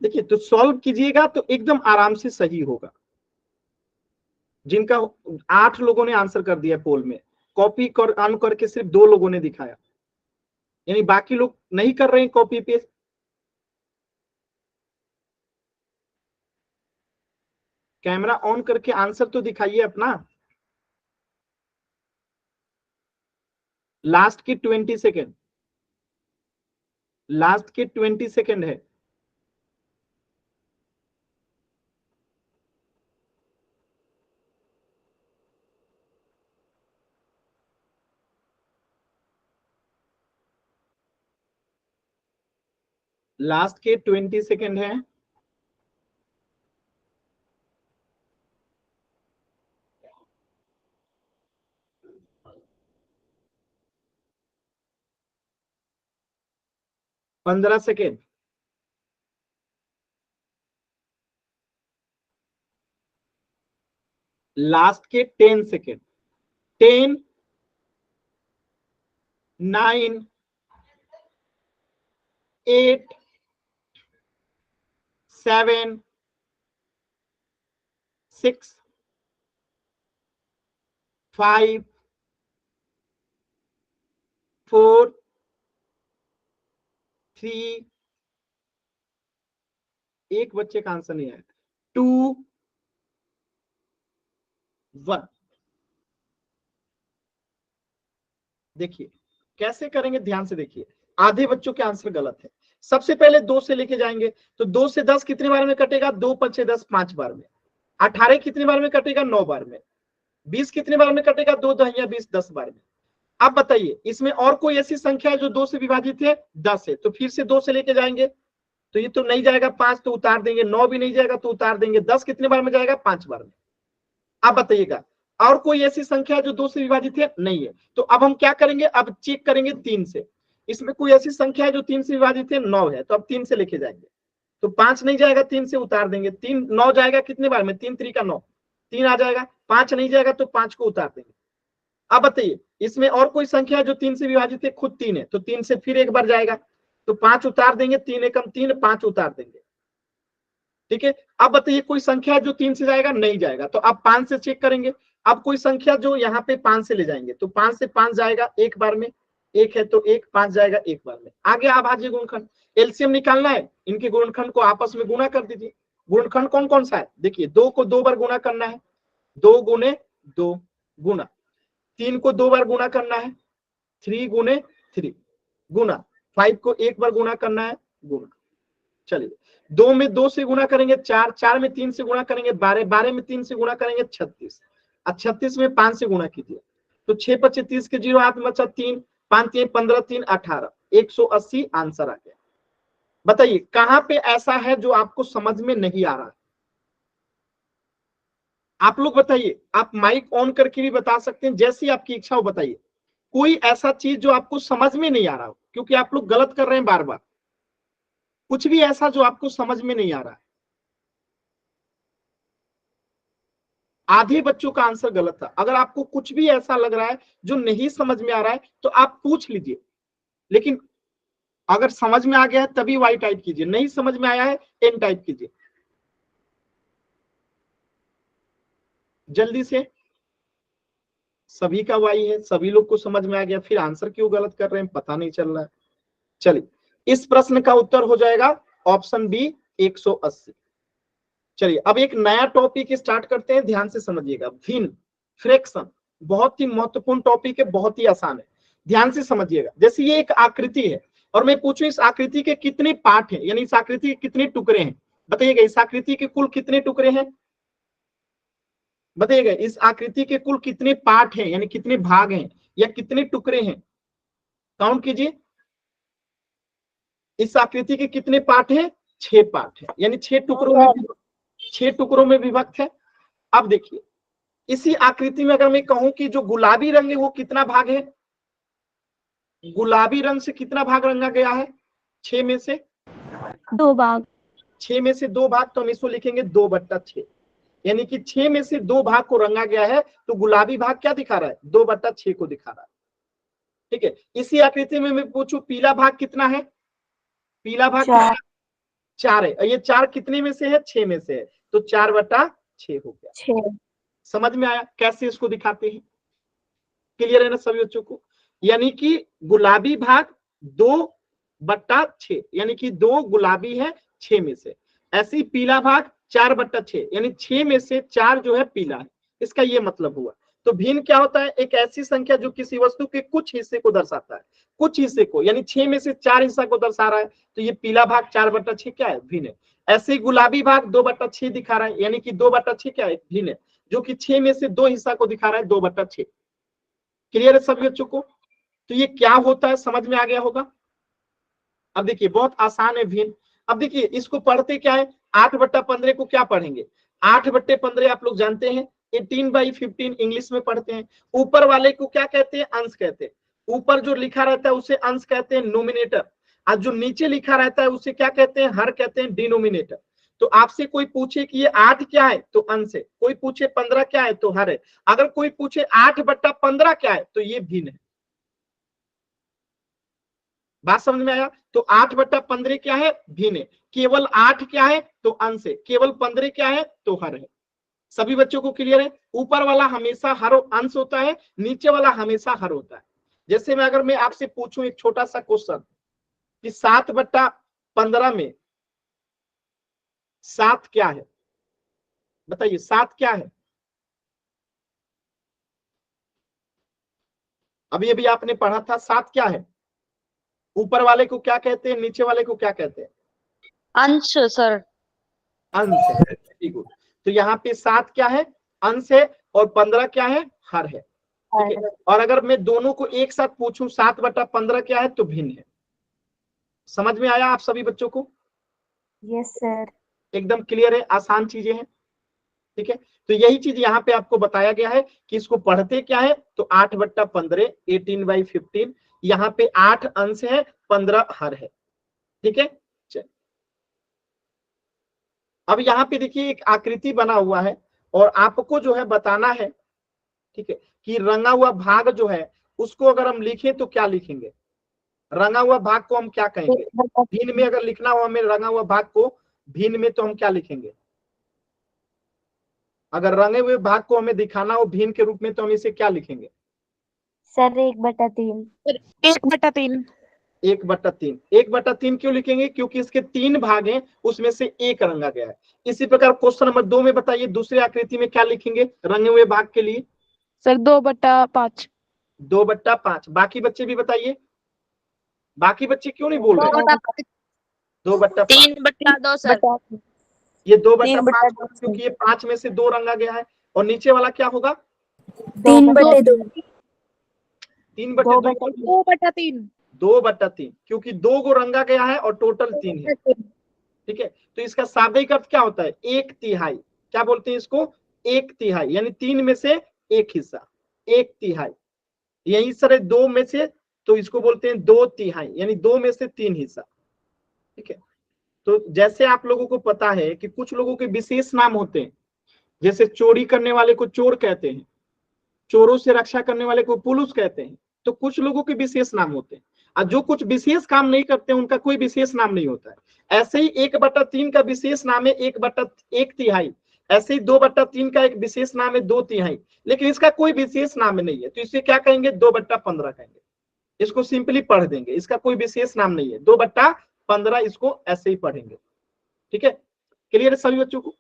देखिए, तो सॉल्व कीजिएगा तो एकदम आराम से सही होगा। जिनका 8 लोगों ने आंसर कर दिया पोल में, कॉपी कर ऑन करके सिर्फ 2 लोगों ने दिखाया, यानी बाकी लोग नहीं कर रहे हैं कॉपी पेस्ट। कैमरा ऑन करके आंसर तो दिखाइए अपना। लास्ट के 20 सेकेंड, लास्ट के 20 सेकेंड है। लास्ट के 20 सेकेंड है। पंद्रह सेकेंड। लास्ट के 10 सेकेंड। 10, 9, 8, 7, 6 5 4 3, एक बच्चे का आंसर नहीं आया, 2 1। देखिए कैसे करेंगे, ध्यान से देखिए, आधे बच्चों के आंसर गलत है। सबसे पहले 2 से लेके जाएंगे, तो 2 से 10 कितने बार में कटेगा, 2 5 10 5 बार में। 18 कितने बार में कटेगा, 9 बार में। 20 कितने बार में कटेगा, 2 दहिया 20 10 बार में। अब बताइए इसमें और कोई ऐसी संख्या है जो 2 से विभाजित है, 10 है, तो फिर से 2 से लेके जाएंगे, तो ये तो नहीं जाएगा, 5 तो उतार देंगे, 9 भी नहीं जाएगा तो उतार देंगे, 10 कितने बार में जाएगा, 5 बार में। अब बताइएगा और कोई ऐसी संख्या है जो 2 से विभाजित है, नहीं है। तो अब हम क्या करेंगे, अब चेक करेंगे 3 से। इसमें कोई ऐसी संख्या है जो 3 से विभाजित है, 9 है, तो अब 3 से लेके जाएंगे, तो 5 नहीं जाएगा, 3 से उतार देंगे, 3 9 जाएगा कितने बार में, 3 3 का 9, 3 आ जाएगा, 5 नहीं जाएगा तो 5 को उतार देंगे। अब बताइए इसमें और कोई संख्या है जो 3 से विभाजित है, खुद 3 है, तो 3 से फिर एक बार जाएगा, तो 5 उतार देंगे, 3 एकम 3, 5 उतार देंगे। ठीक है, अब बताइए कोई संख्या जो 3 से जाएगा, नहीं जाएगा, तो अब 5 से चेक करेंगे। अब कोई संख्या जो यहाँ पे 5 से ले जाएंगे, तो 5 से 5 जाएगा एक बार में, एक है तो 1, 5 जाएगा एक बार में। आगे आप आजिए गुणनखंड, एलसीएम निकालना है, इनके गुणनखंड को आपस में गुणा कर दीजिए। गुणनखंड कौन कौन सा है, देखिए 2 को 2 बार गुणा करना है, 2 गुने 2 गुना, 3 को 2 बार गुणा करना है, 3 गुने 3 गुना, 5 को 1 बार गुणा करना है, गुना। चलिए 2 में 2 से गुणा करेंगे 4, 4 में 3 से गुणा करेंगे 12, 12 में 3 से गुणा करेंगे 36, अब 36 में 5 से गुणा कीजिए, तो 6 5 30 के 0 हाथ में बचा 3, 5 3 15 3 18, 180 आंसर आ गया। बताइए कहां पे ऐसा है जो आपको समझ में नहीं आ रहा है, आप लोग बताइए, आप माइक ऑन करके भी बता सकते हैं, जैसी आपकी इच्छा हो बताइए। कोई ऐसा चीज जो आपको समझ में नहीं आ रहा हो, क्योंकि आप लोग गलत कर रहे हैं बार बार, कुछ भी ऐसा जो आपको समझ में नहीं आ रहा है। आधे बच्चों का आंसर गलत था। अगर आपको कुछ भी ऐसा लग रहा है जो नहीं समझ में आ रहा है तो आप पूछ लीजिए, लेकिन अगर समझ में आ गया है तभी वाई टाइप कीजिए, नहीं समझ में आया है एन टाइप कीजिए जल्दी से। सभी का वाई है, सभी लोग को समझ में आ गया, फिर आंसर क्यों गलत कर रहे हैं पता नहीं चल रहा है। चलिए इस प्रश्न का उत्तर हो जाएगा ऑप्शन बी 180। चलिए अब एक नया टॉपिक स्टार्ट करते हैं, ध्यान से समझिएगा। भिन्न, फ्रैक्शन, बहुत ही महत्वपूर्ण टॉपिक है, बहुत ही आसान है, ध्यान से समझिएगा। जैसे ये एक आकृति है और मैं पूछूं इस आकृति के कितने पार्ट हैं, यानी इस आकृति के कितने टुकड़े हैं, बताइएगा इस आकृति के कुल कितने टुकड़े हैं, बताइएगा इस आकृति के कुल कितने पार्ट हैं, यानी कितने भाग हैं या कितने टुकड़े हैं, काउंट कीजिए। इस आकृति के कितने पार्ट हैं, 6 पार्ट है, यानी 6 टुकड़ों में विभक्त है। अब देखिए इसी आकृति में अगर मैं कहूं कि जो गुलाबी रंग है वो कितना भाग है, गुलाबी रंग से कितना भाग रंगा गया है, 6 में से 2 भाग, 6 में से 2 भाग, तो हम इसको लिखेंगे 2/6, यानी कि 6 में से 2 भाग को रंगा गया है, तो गुलाबी भाग क्या दिखा रहा है, 2/6 को दिखा रहा है। ठीक है, इसी आकृति में मैं पूछूं पीला भाग कितना है, पीला भाग 4 है, और ये 4 कितने में से है, 6 में से है, तो 4/6 हो गया। 6। समझ में आया कैसे इसको दिखाते हैं, क्लियर है ना सभी बच्चों को। यानी कि गुलाबी भाग 2/6, यानी कि 2 गुलाबी है 6 में से, ऐसे ही पीला भाग 4/6, यानी 6 में से 4 जो है पीला है, इसका ये मतलब हुआ। तो भिन्न क्या होता है, एक ऐसी संख्या जो किसी वस्तु के कुछ हिस्से को दर्शाता है, कुछ हिस्से को, यानी 6 में से 4 हिस्सा को दर्शा रहा है, तो ये पीला भाग 4/6 क्या है, भिन्न है। ऐसे ही गुलाबी भाग 2/6 दिखा रहा है, यानी कि 2/6 क्या है, भिन्न है, जो कि 6 में से 2 हिस्सा को दिखा रहा है, 2/6। क्लियर है सभी बच्चों को, तो ये क्या होता है समझ में आ गया होगा। अब देखिए बहुत आसान है भिन्न। अब देखिए इसको पढ़ते क्या है, 8/15 को क्या पढ़ेंगे, 8/15 आप लोग जानते हैं 18/15 इंग्लिश में पढ़ते हैं। ऊपर वाले को क्या कहते हैं, अंश कहते हैं, ऊपर जो लिखा रहता है उसे अंश कहते हैं, नोमिनेटर, और जो नीचे लिखा रहता है उसे क्या कहते हैं, हर कहते हैं, डिनोमिनेटर। तो आपसे कोई पूछे कि ये 8 क्या है तो अंश है, कोई पूछे 15 क्या है तो हर है, अगर कोई पूछे 8/15 क्या है तो ये भिन्न है। बात समझ में आया, तो 8/15 क्या है, भिन्न है, केवल 8 क्या है तो अंश है, केवल 15 क्या है तो हर है। सभी बच्चों को क्लियर है? ऊपर वाला हमेशा हर अंश होता है, नीचे वाला हमेशा हर होता है। जैसे अगर मैं आपसे पूछूं एक छोटा सा क्वेश्चन कि 7/15 में 7 क्या है, बताइए 7 क्या है? अभी अभी आपने पढ़ा था 7 क्या है? ऊपर वाले को क्या कहते हैं, नीचे वाले को क्या कहते हैं? अंश सर। अंश है। ठीक है, तो यहाँ पे 7 क्या है? अंश है, और 15 क्या है? हर है। ठीक है, और अगर मैं दोनों को एक साथ पूछूं 7/15 क्या है, तो भिन्न है। समझ में आया आप सभी बच्चों को? Yes sir. एकदम क्लियर है, आसान चीजें हैं। ठीक है, तो यही चीज यहाँ पे आपको बताया गया है कि इसको पढ़ते क्या है, तो 8/15 18/15। यहाँ पे 8 अंश है, 15 हर है। ठीक है, चल अब यहाँ पे देखिए एक आकृति बना हुआ है, और आपको जो है बताना है, ठीक है, कि रंगा हुआ भाग जो है उसको अगर हम लिखें तो क्या लिखेंगे? रंगा हुआ भाग को हम क्या कहेंगे? भिन्न में अगर लिखना हो हमें रंगा हुआ भाग को भिन्न में, तो हम क्या लिखेंगे? अगर रंगे हुए भाग को हमें दिखाना हो भिन्न के रूप में, तो हम इसे क्या लिखेंगे? सर 1/3। 1/3। 1/3। 1/3 क्यों लिखेंगे? क्योंकि इसके 3 भाग हैं, उसमें से एक रंगा गया है। इसी प्रकार क्वेश्चन नंबर 2 में बताइए दूसरी आकृति में क्या लिखेंगे रंगे हुए भाग के लिए? सर 2/5। 2/5। बाकी बच्चे भी बताइए, बाकी बच्चे क्यों नहीं बोल रहे? 2/5। 3/2 सर। ये 2/5 क्योंकि ये 5 में से 2 रंगा गया है। और नीचे वाला क्या होगा? 3/2। 3/2। 2/3। 2/3 क्योंकि 2 को रंगा गया है और टोटल 3 है। ठीक है, तो इसका शाब्दिक अर्थ क्या होता है? 1/3। क्या बोलते हैं इसको? 1/3, यानी 3 में से 1 हिस्सा, 1/3। यही सर 2 में से, तो इसको बोलते हैं 2/3, यानी 2 में से 3 हिस्सा। ठीक है, तो जैसे आप लोगों को पता है कि कुछ लोगों के विशेष नाम होते हैं, जैसे चोरी करने वाले को चोर कहते हैं, चोरों से रक्षा करने वाले को पुलिस कहते हैं। तो कुछ लोगों के विशेष नाम होते हैं, और जो कुछ विशेष काम नहीं करते उनका कोई विशेष नाम नहीं होता है। ऐसे ही 1/3 का विशेष नाम है 1/1/3। ऐसे ही 2/3 का एक विशेष नाम है 2/3, लेकिन इसका कोई विशेष नाम नहीं है, तो इसे क्या कहेंगे? 2/15 कहेंगे। इसको सिंपली पढ़ देंगे, इसका कोई विशेष नाम नहीं है, 2/15 इसको ऐसे ही पढ़ेंगे। ठीक है, क्लियर है सभी बच्चों को?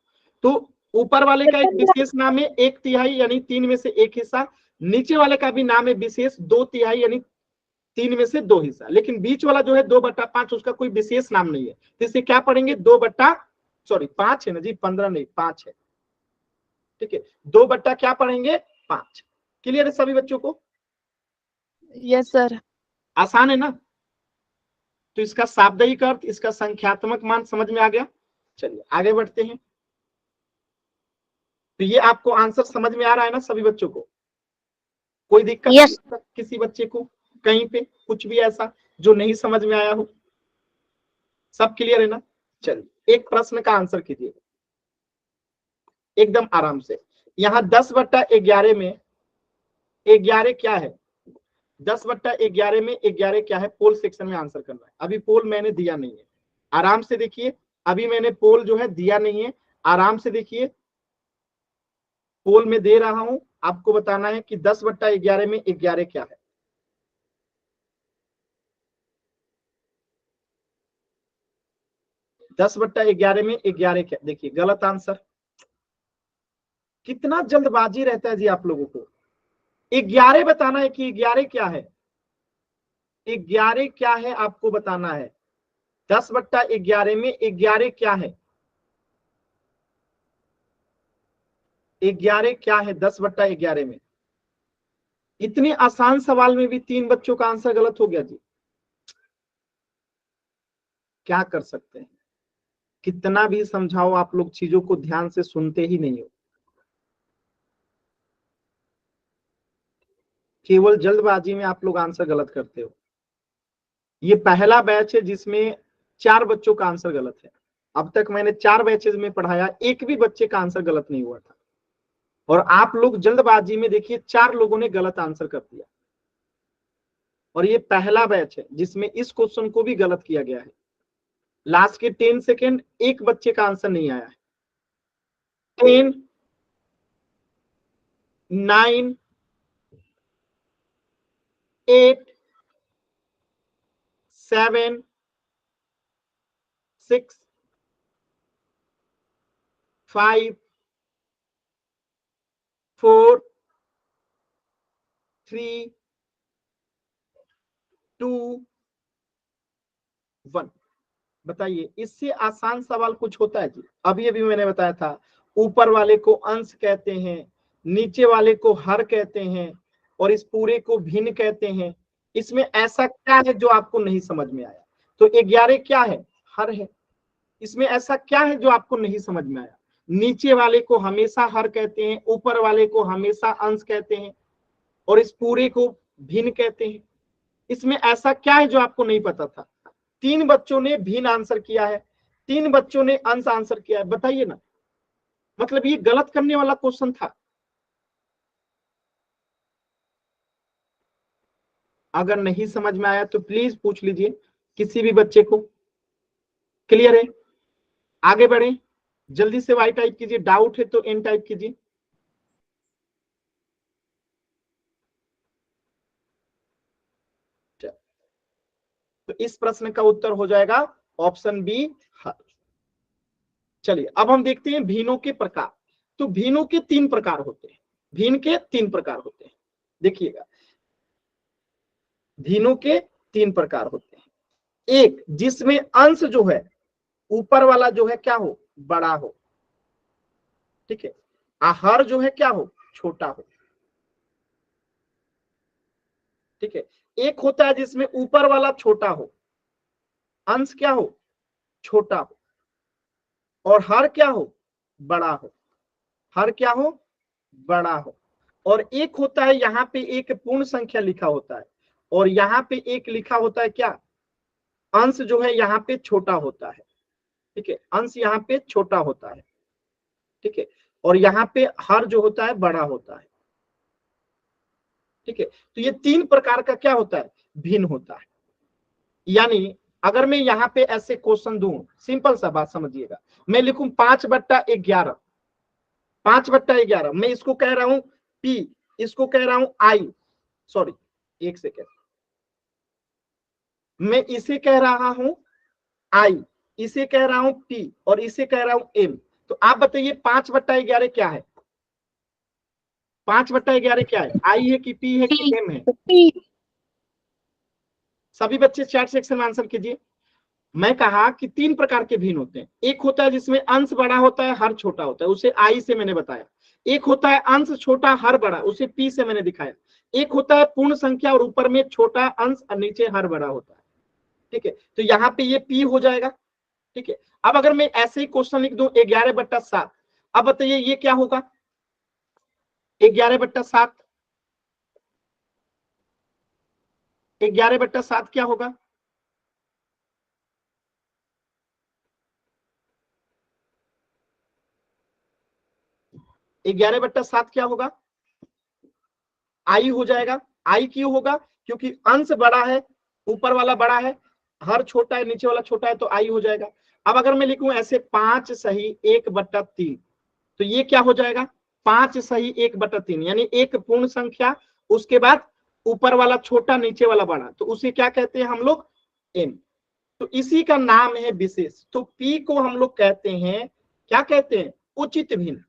तो ऊपर वाले का एक विशेष नाम है 1/3, यानी 3 में से 1 हिस्सा। नीचे वाले का भी नाम है विशेष 2/3, यानी 3 में से 2 हिस्सा। लेकिन बीच वाला जो है 2/5, उसका कोई विशेष नाम नहीं है, तो इसे क्या पढ़ेंगे? 5 है ना जी, 15 नहीं 5 है। ठीक है, 2 क्या पढ़ेंगे? 5। क्लियर है सभी बच्चों को? Yes sir. आसान है ना? तो इसका शाब्दिक अर्थ, इसका संख्यात्मक मान समझ में आ गया। चलिए आगे बढ़ते हैं। तो ये आपको आंसर समझ में आ रहा है ना सभी बच्चों को? कोई दिक्कत Yes. किसी बच्चे को कहीं पे कुछ भी ऐसा जो नहीं समझ में आया हो? सब क्लियर है ना? चलिए एक प्रश्न का आंसर कीजिए एकदम आराम से। यहाँ 10/11 में 11 क्या है? 10/11 में 11 क्या है? पोल सेक्शन में आंसर करना है। अभी पोल मैंने दिया नहीं है, आराम से देखिए। अभी मैंने पोल जो है दिया नहीं है, आराम से देखिए। पोल में दे रहा हूं, आपको बताना है कि 10/11 में 11 क्या है। दस बट्टा 11 में 11 क्या? देखिए गलत आंसर। कितना जल्दबाजी रहता है जी आप लोगों को। 11 बताना है कि 11 क्या है, 11 क्या है आपको बताना है। 10/11 में 11 क्या है? 11 क्या है 10/11 में? इतने आसान सवाल में भी 3 बच्चों का आंसर गलत हो गया जी। क्या कर सकते हैं, कितना भी समझाओ आप लोग चीजों को ध्यान से सुनते ही नहीं हो, केवल जल्दबाजी में आप लोग आंसर गलत करते हो। ये पहला बैच है जिसमें 4 बच्चों का आंसर गलत है। अब तक मैंने 4 बैचेज में पढ़ाया, एक भी बच्चे का आंसर गलत नहीं हुआ था। और आप लोग जल्दबाजी में देखिए 4 लोगों ने गलत आंसर कर दिया। और ये पहला बैच है जिसमें इस क्वेश्चन को भी गलत किया गया है। लास्ट के 10 सेकेंड एक बच्चे का आंसर नहीं आया है। 10 9 8 7 6 5 4 3 2 1। बताइए इससे आसान सवाल कुछ होता है जी? अभी अभी मैंने बताया था, ऊपर वाले को अंश कहते हैं, नीचे वाले को हर कहते हैं, और इस पूरे को भिन्न कहते हैं। इसमें ऐसा क्या है जो आपको नहीं समझ में आया? तो 11 क्या है? हर है। इसमें ऐसा क्या है जो आपको नहीं समझ में आया? नीचे वाले को हमेशा हर कहते हैं, ऊपर वाले को हमेशा अंश कहते हैं, और इस पूरे को भिन्न कहते हैं। इसमें ऐसा क्या है जो आपको नहीं पता था? 3 बच्चों ने भिन्न आंसर किया है, 3 बच्चों ने अंश आंसर किया है। बताइए ना, मतलब ये गलत करने वाला क्वेश्चन था। अगर नहीं समझ में आया तो प्लीज पूछ लीजिए किसी भी बच्चे को। क्लियर है? आगे बढ़े, जल्दी से वाई टाइप कीजिए, डाउट है तो एन टाइप कीजिए। तो इस प्रश्न का उत्तर हो जाएगा ऑप्शन बी, हर। चलिए अब हम देखते हैं भिन्नों के प्रकार। तो भिन्नों के 3 प्रकार होते हैं, भिन्न के 3 प्रकार होते हैं। देखिएगा, भिन्नों के 3 प्रकार होते हैं। एक, जिसमें अंश जो है ऊपर वाला जो है क्या हो? बड़ा हो, ठीक है। हर जो है क्या हो? छोटा हो, ठीक है। एक होता है जिसमें ऊपर वाला छोटा हो, अंश क्या हो? छोटा हो, और हर क्या हो? बड़ा हो, हर क्या हो? बड़ा हो। और एक होता है यहाँ पे एक पूर्ण संख्या लिखा होता है, और यहाँ पे एक लिखा होता है क्या? अंश जो है यहाँ पे छोटा होता है, ठीक है। अंश यहाँ पे छोटा होता है, ठीक है, और यहाँ पे हर जो होता है बड़ा होता है, ठीक है। तो ये 3 प्रकार का क्या होता है? भिन्न होता है। यानी अगर मैं यहाँ पे ऐसे क्वेश्चन दूं, सिंपल सा बात समझिएगा, मैं लिखूं 5/11, 5/11, मैं इसको कह रहा हूं पी, इसको कह रहा हूं आई, सॉरी एक सेकेंड, मैं इसे कह रहा हूं आई, इसे कह रहा हूं पी, और इसे कह रहा हूं एम। तो आप बताइए 5/11 क्या है? 5/11 क्या है? आई है कि पी है कि एम है? P. सभी बच्चे चैट सेक्शन में आंसर कीजिए। मैं कहा कि 3 प्रकार के भिन्न होते हैं। एक होता है जिसमें अंश बड़ा होता है, हर छोटा होता है, उसे आई से मैंने बताया। एक होता है अंश छोटा हर बड़ा, उसे पी से मैंने दिखाया। एक होता है पूर्ण संख्या और ऊपर में छोटा अंश और नीचे हर बड़ा होता है, ठीक है। तो यहाँ पे ये पी हो जाएगा, ठीक है। अब अगर मैं ऐसे ही क्वेश्चन लिख दूं 11/7, अब बताइए ये क्या होगा? 11/7, 11/7 क्या होगा? ग्यारह बट्टा सात क्या होगा? आई हो जाएगा। आई क्यों होगा? क्योंकि अंश बड़ा है, ऊपर वाला बड़ा है, हर छोटा है, नीचे वाला छोटा है, तो आई हो जाएगा। अब अगर मैं लिखूं ऐसे 5 सही 1/3, तो ये क्या हो जाएगा? 5 सही 1/3, यानी एक पूर्ण संख्या, उसके बाद ऊपर वाला छोटा नीचे वाला बड़ा, तो उसे क्या कहते हैं हम लोग? एन। तो इसी का नाम है विशेष। तो पी को हम लोग कहते हैं, क्या कहते हैं? उचित भिन्न,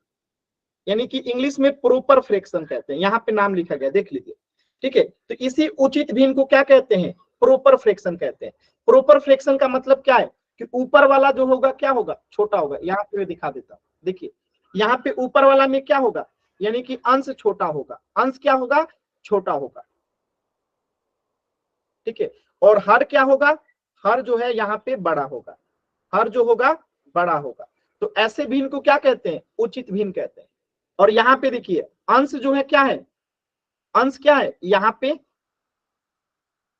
यानी कि इंग्लिश में प्रॉपर फ्रैक्शन कहते हैं। यहाँ पे नाम लिखा गया, देख लीजिए, ठीक है। तो इसी उचित भिन्न को क्या कहते हैं? प्रॉपर फ्रैक्शन कहते हैं। प्रॉपर फ्रैक्शन का मतलब क्या है? कि ऊपर वाला जो होगा क्या होगा? छोटा होगा। यहाँ पे मैं दिखा देता हूँ, देखिए यहाँ पे ऊपर वाला में क्या होगा? यानी कि अंश छोटा होगा, अंश क्या होगा? छोटा होगा, ठीक है। और हर क्या होगा? हर जो है यहाँ पे बड़ा होगा, हर जो होगा बड़ा होगा। तो ऐसे भिन्न को क्या कहते हैं? उचित भिन्न कहते हैं। और यहाँ पे देखिए अंश जो है क्या है? अंश क्या है? यहाँ पे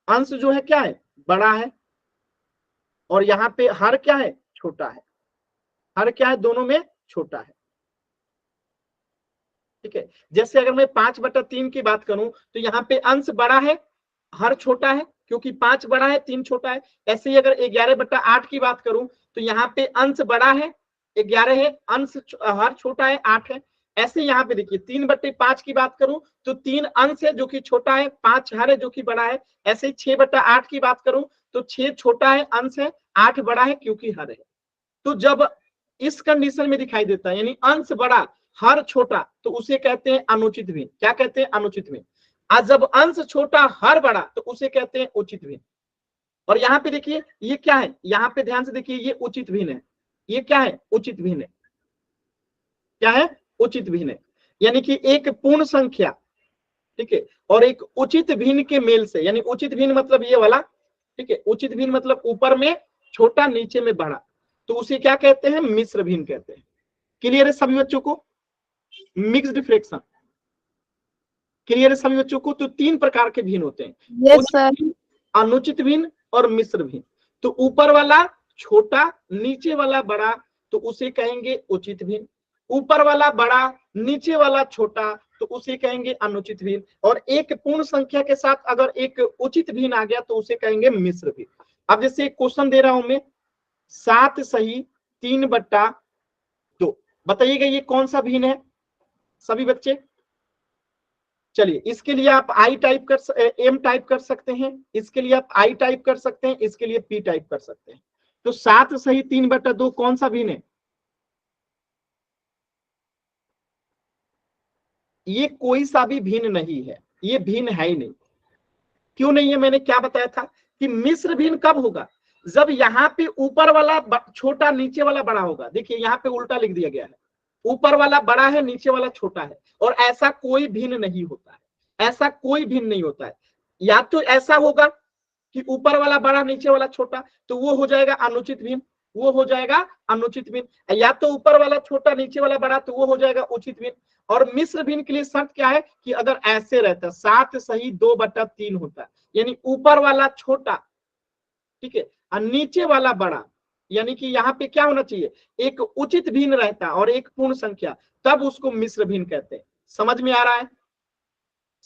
अंश जो है क्या है? बड़ा है, और यहाँ पे हर क्या है? छोटा है। हर क्या है? दोनों में छोटा है, ठीक है। जैसे अगर मैं 5/3 की बात करूं, तो यहाँ पे अंश बड़ा है, हर छोटा है, क्योंकि 5 बड़ा है 3 छोटा है। ऐसे ही अगर 11/8 की बात करूं, तो यहाँ पे अंश बड़ा है 11 है, अंश हर छोटा है 8 है। ऐसे यहाँ पे देखिए 3/5 की बात करूं तो 3 अंश है जो कि छोटा है, 5 हर है जो कि बड़ा है। ऐसे ही 6/8 की बात करूं तो 6 छोटा है, अंश है, 8 बड़ा है क्योंकि हर है। तो जब इस कंडीशन में दिखाई देता है यानी अंश बड़ा हर छोटा तो उसे कहते हैं अनुचित भिन्न। क्या कहते हैं? अनुचित भिन्न। आज जब अंश छोटा हर बड़ा तो उसे कहते हैं उचित भिन्न। और यहाँ पे देखिए ये क्या है, यहाँ पे ध्यान से देखिए ये उचित भिन्न है, ये क्या है? उचित भिन्न है। क्या है? उचित भिन्न है। यानी कि एक पूर्ण संख्या, ठीक है, और एक उचित भिन्न के मेल से, यानी उचित भिन्न मतलब ये वाला, ठीक है, उचित भिन्न मतलब ऊपर में छोटा नीचे में बड़ा, तो उसे क्या कहते हैं? मिश्र भिन्न कहते हैं। क्लियर है सभी बच्चों को? मिक्स्ड फ्रैक्शन क्लियर है सभी बच्चों को? तो 3 प्रकार के भिन्न होते हैं, यस सर। अनुचित भिन्न और मिश्र भिन्न। तो ऊपर वाला छोटा नीचे वाला बड़ा तो उसे कहेंगे उचित भिन्न, ऊपर वाला बड़ा नीचे वाला छोटा तो उसे कहेंगे अनुचित भिन्न, और एक पूर्ण संख्या के साथ अगर एक उचित भिन्न आ गया तो उसे कहेंगे मिश्र भिन्न। अब जैसे एक क्वेश्चन दे रहा हूं मैं, 7 सही 3/2, बताइएगा ये कौन सा भिन्न है सभी बच्चे? चलिए इसके लिए आप आई टाइप कर एम टाइप कर सकते हैं, इसके लिए आप आई टाइप कर सकते हैं, इसके लिए पी टाइप कर सकते हैं। तो 7 सही 3/2 कौन सा भिन्न है? ये कोई सा भी भिन्न नहीं है, ये भिन्न है ही नहीं। क्यों नहीं है? मैंने क्या बताया था कि मिश्र भिन्न कब होगा? जब यहाँ पे ऊपर वाला छोटा नीचे वाला बड़ा होगा। देखिए यहाँ पे उल्टा लिख दिया गया है, ऊपर वाला बड़ा है नीचे वाला छोटा है, और ऐसा कोई भिन्न नहीं होता है, ऐसा कोई भिन्न नहीं होता है। या तो ऐसा होगा कि ऊपर वाला बड़ा नीचे वाला छोटा, तो वो हो जाएगा अनुचित भिन्न, वो हो जाएगा अनुचित भिन्न। या तो ऊपर वाला छोटा नीचे वाला बड़ा तो वो हो जाएगा उचित भिन्न। और मिश्र भिन्न के लिए शर्त क्या है कि अगर ऐसे रहता 7 सही 2/3 होता, यानी ऊपर वाला छोटा, ठीक है, और नीचे वाला बड़ा, यानी कि यहाँ पे क्या होना चाहिए? एक उचित भिन्न रहता और एक पूर्ण संख्या, तब उसको मिश्र भिन्न कहते हैं। समझ में आ रहा है?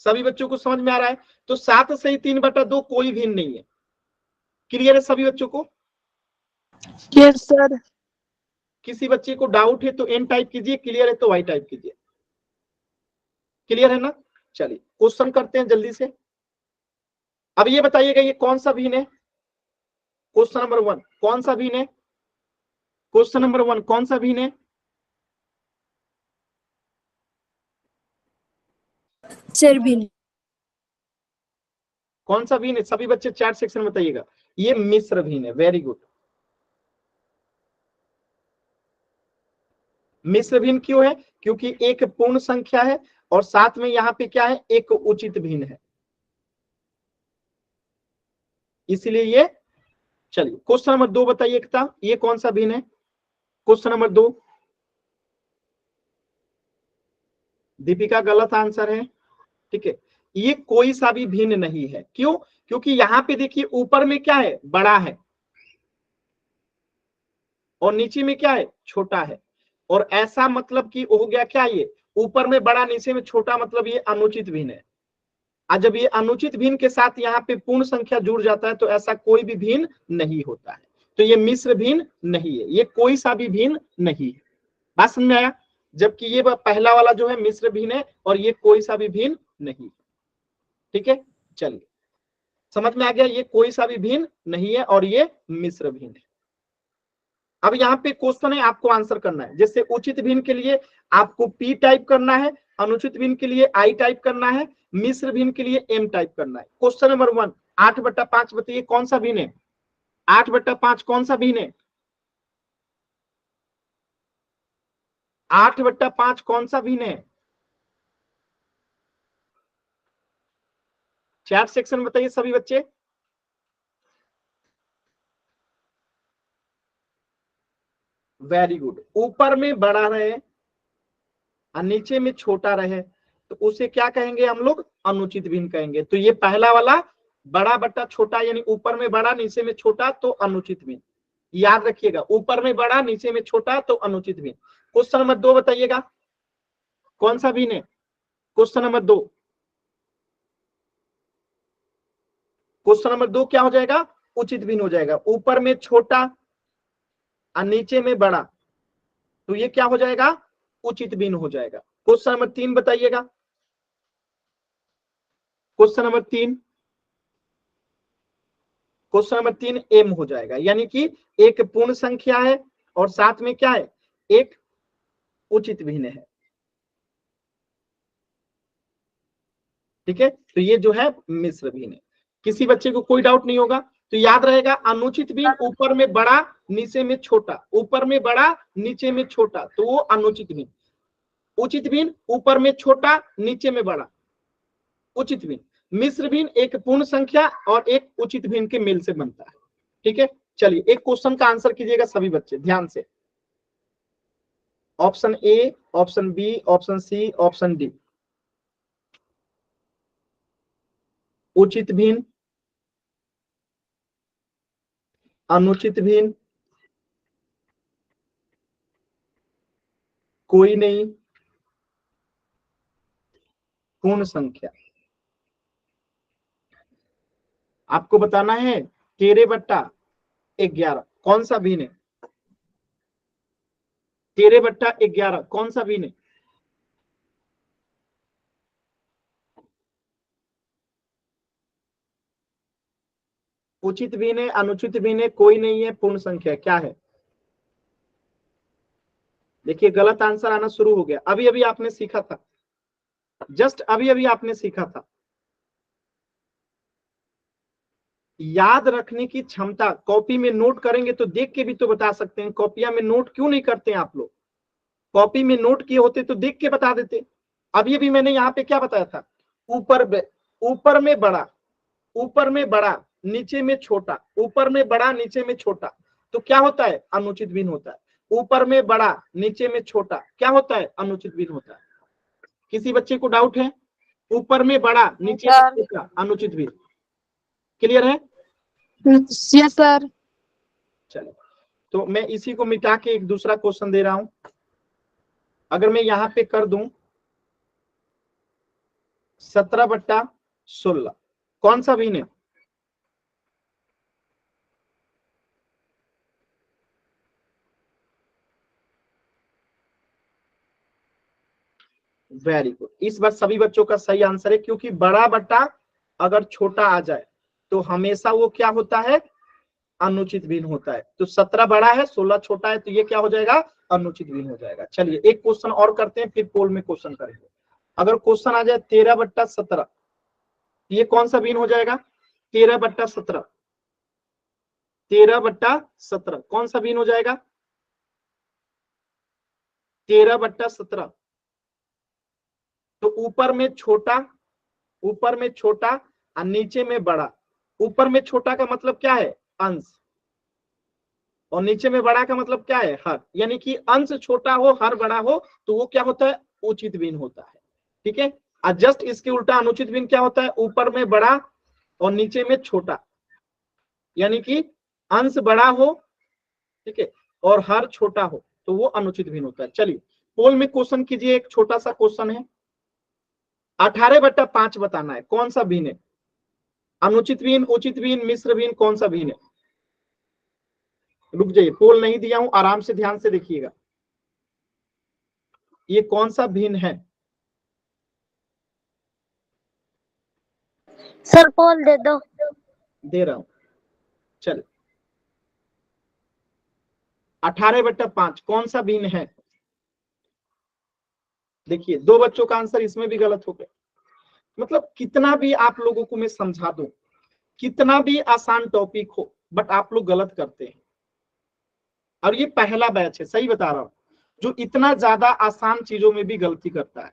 सभी बच्चों को समझ में आ रहा है? तो 7 सही 3/2 कोई भिन्न नहीं है। क्लियर है सभी बच्चों को? Yes sir. किसी बच्चे को डाउट है तो एन टाइप कीजिए, क्लियर है तो वाई टाइप कीजिए। क्लियर है ना? चलिए क्वेश्चन करते हैं जल्दी से। अब ये बताइएगा ये कौन सा भिन्न है? क्वेश्चन नंबर 1 कौन सा भिन्न है? क्वेश्चन नंबर 1 कौन सा भिन्न है? सर भिन्न। कौन सा भिन्न है? सभी बच्चे चैट सेक्शन में बताइएगा। ये मिश्र भिन्न है। Very good. मिश्र भिन्न क्यों है? क्योंकि एक पूर्ण संख्या है और साथ में यहाँ पे क्या है? एक उचित भिन्न है, इसलिए ये। चलिए क्वेश्चन नंबर 2 बताइए एकता, ये कौन सा भिन्न है? क्वेश्चन नंबर 2 दीपिका गलत आंसर है, ठीक है, ये कोई सा भी भिन्न नहीं है। क्यों? क्योंकि यहाँ पे देखिए ऊपर में क्या है? बड़ा है, और नीचे में क्या है? छोटा है। और ऐसा मतलब कि हो गया क्या? ये ऊपर में बड़ा नीचे में छोटा, मतलब ये अनुचित भिन्न है। और जब ये अनुचित भिन्न के साथ यहाँ पे पूर्ण संख्या जुड़ जाता है तो ऐसा कोई भी भिन्न नहीं होता है। तो ये मिश्र भिन्न नहीं है, ये कोई सा भी भिन्न नहीं है। बात समझ में आया? जबकि ये पहला वाला जो है मिश्र भिन्न है और ये कोई सा भी भिन्न नहीं। ठीक है, चलिए समझ में आ गया, ये कोई सा भी भिन्न नहीं है और ये मिश्र भिन्न है। अब यहाँ पे क्वेश्चन है, आपको आंसर करना है। जैसे उचित भिन्न के लिए आपको पी टाइप करना है, अनुचित भिन्न के लिए आई टाइप करना है, मिश्र भिन्न के लिए एम टाइप करना है। क्वेश्चन नंबर 1 8/5 बताइए कौन सा भिन्न है? 8/5 कौन सा भिन्न है? 8/5 कौन सा भिन्न है? चैट सेक्शन में बताइए सभी बच्चे। Very good. ऊपर में बड़ा रहे और नीचे में छोटा रहे तो उसे क्या कहेंगे हम लोग? अनुचित भिन्न कहेंगे। तो ये पहला वाला बड़ा बट्टा छोटा, यानी ऊपर में बड़ा नीचे में छोटा तो अनुचित भिन्न। याद रखिएगा, ऊपर में बड़ा नीचे में छोटा तो अनुचित भिन्न। क्वेश्चन नंबर 2 बताइएगा कौन सा भिन्न है? क्वेश्चन नंबर 2, क्वेश्चन नंबर 2 क्या हो जाएगा? उचित भिन्न हो जाएगा। ऊपर में छोटा और नीचे में बड़ा, तो ये क्या हो जाएगा? उचित भिन्न हो जाएगा। क्वेश्चन नंबर 3 बताइएगा। क्वेश्चन नंबर 3, क्वेश्चन नंबर 3 एम हो जाएगा, यानी कि एक पूर्ण संख्या है और साथ में क्या है, एक उचित भिन्न है। ठीक है, तो ये जो है मिश्र भिन्न है। किसी बच्चे को कोई डाउट नहीं होगा तो याद रहेगा, अनुचित भिन्न ऊपर में बड़ा नीचे में छोटा, ऊपर में बड़ा नीचे में छोटा, तो वो अनुचित भिन्न। उचित भिन्न ऊपर में छोटा नीचे में बड़ा, उचित भिन्न। मिश्र भिन्न एक पूर्ण संख्या और एक उचित भिन्न के मेल से बनता है। ठीक है, चलिए एक क्वेश्चन का आंसर कीजिएगा सभी बच्चे ध्यान से। Option A, option B, option C, option D. उचित भिन्न, अनुचित भिन्न, कोई नहीं, पूर्ण संख्या। आपको बताना है 13/11 कौन सा भिन्न है। 13/11 कौन सा भिन्न है। उचित भिन्न है, अनुचित भिन्न है, कोई नहीं है, पूर्ण संख्या क्या है। देखिए गलत आंसर आना शुरू हो गया। अभी अभी आपने सीखा था, जस्ट अभी अभी आपने सीखा था। याद रखने की क्षमता, कॉपी में नोट करेंगे तो देख के भी तो बता सकते हैं। कॉपियां में नोट क्यों नहीं करते हैं आप लोग। कॉपी में नोट किए होते तो देख के बता देते। अभी अभी मैंने यहाँ पे क्या बताया था, ऊपर में बड़ा, ऊपर में बड़ा नीचे में छोटा, ऊपर में बड़ा नीचे में छोटा, तो क्या होता है, अनुचित भिन्न होता है। ऊपर में बड़ा नीचे में छोटा क्या होता है, अनुचित भिन्न होता है। किसी बच्चे को डाउट है, ऊपर में बड़ा नीचे में छोटा, अनुचित भिन्न। क्लियर है। Yes sir. चलो तो मैं इसी को मिटा के एक दूसरा क्वेश्चन दे रहा हूं। अगर मैं यहां पे कर दूं 17/16 कौन सा भिन्न है। वेरी गुड, इस बार सभी बच्चों का सही आंसर है, क्योंकि बड़ा बट्टा अगर छोटा आ जाए तो हमेशा वो क्या होता है, अनुचित भिन्न होता है। तो 17 बड़ा है 16 छोटा है, तो ये क्या हो जाएगा, अनुचित भिन्न हो जाएगा। चलिए एक क्वेश्चन और करते हैं, फिर पोल में क्वेश्चन करेंगे। अगर क्वेश्चन आ जाए 13/17, ये कौन सा भिन्न हो जाएगा, 13/17, 13/17 कौन सा भिन्न हो जाएगा, 13/17। तो ऊपर में छोटा, ऊपर में छोटा और नीचे में बड़ा। ऊपर में छोटा का मतलब क्या है, अंश, और नीचे में बड़ा का मतलब क्या है, हर। यानी कि अंश छोटा हो हर बड़ा हो तो वो क्या होता है, उचित भिन्न होता है। ठीक है, और जस्ट इसके उल्टा अनुचित भिन्न क्या होता है, ऊपर में बड़ा और नीचे में छोटा, यानी कि अंश बड़ा हो, ठीक है, और हर छोटा हो, तो वो अनुचित भिन्न होता है। चलिए पोल में क्वेश्चन कीजिए, एक छोटा सा क्वेश्चन है। 18/5 बताना है कौन सा भिन्न है, अनुचित भिन्न, उचित भिन्न, मिश्र भिन्न, कौन सा भिन्न है। रुक जाइए, पोल नहीं दिया हूं, आराम से ध्यान से देखिएगा, ये कौन सा भिन्न है। सर पोल दे दो। दे रहा हूं, चल 18/5 कौन सा भिन्न है। देखिए दो बच्चों का आंसर इसमें भी गलत हो गया। मतलब कितना भी आप लोगों को मैं समझा दूं, कितना भी आसान टॉपिक हो, बट आप लोग गलत करते हैं। और ये पहला बैच है, सही बता रहा हूं, जो इतना ज्यादा आसान चीजों में भी गलती करता है।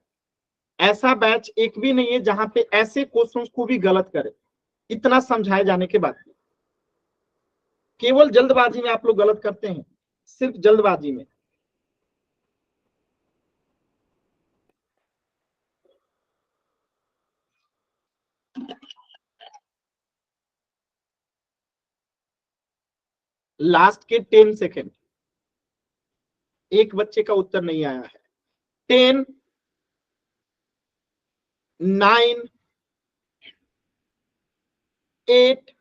ऐसा बैच एक भी नहीं है जहां पे ऐसे क्वेश्चंस को भी गलत करे, इतना समझाए जाने के बाद। केवल जल्दबाजी में आप लोग गलत करते हैं, सिर्फ जल्दबाजी में। लास्ट के 10 सेकेंड, एक बच्चे का उत्तर नहीं आया है। 10, 9, 8,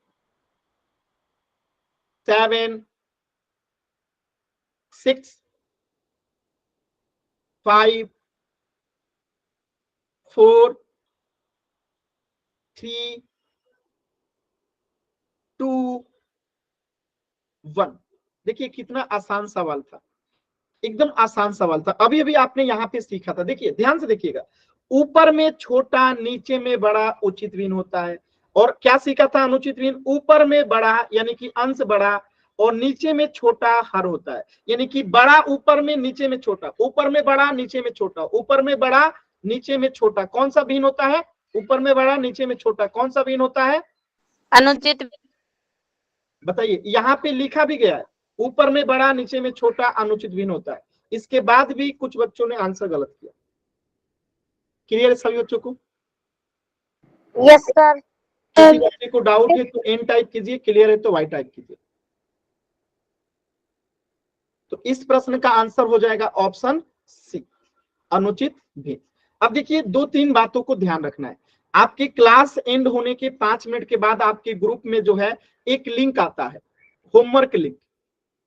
7, 6, 5, 4 3 2 1। देखिए कितना आसान सवाल था, एकदम आसान सवाल था। अभी अभी आपने यहाँ पे सीखा था। देखिए ध्यान से देखिएगा, ऊपर में छोटा नीचे में बड़ा उचित भिन्न होता है। और क्या सीखा था अनुचित भिन्न? ऊपर में बड़ा यानी कि अंश बड़ा और नीचे में छोटा हर होता है। यानी कि बड़ा ऊपर में, नीचे में छोटा, ऊपर में बड़ा नीचे में छोटा, ऊपर में बड़ा नीचे में छोटा। कौन सा भिन्न होता है? ऊपर में बड़ा नीचे में छोटा। कौन सा भिन्न होता है? अनुचित। बताइए, यहाँ पे लिखा भी गया है, ऊपर में बड़ा नीचे में छोटा अनुचित भिन्न होता है। इसके बाद भी कुछ बच्चों ने आंसर गलत किया। क्लियर है सभी बच्चों को? Yes sir. किसी बच्चे को डाउट है तो एन टाइप कीजिए, क्लियर है तो वाई टाइप कीजिए। तो इस प्रश्न का आंसर हो जाएगा ऑप्शन सी, अनुचित भिन्न। अब देखिए 2-3 बातों को ध्यान रखना है। आपके क्लास एंड होने के 5 मिनट के बाद आपके ग्रुप में जो है एक लिंक आता है, होमवर्क लिंक,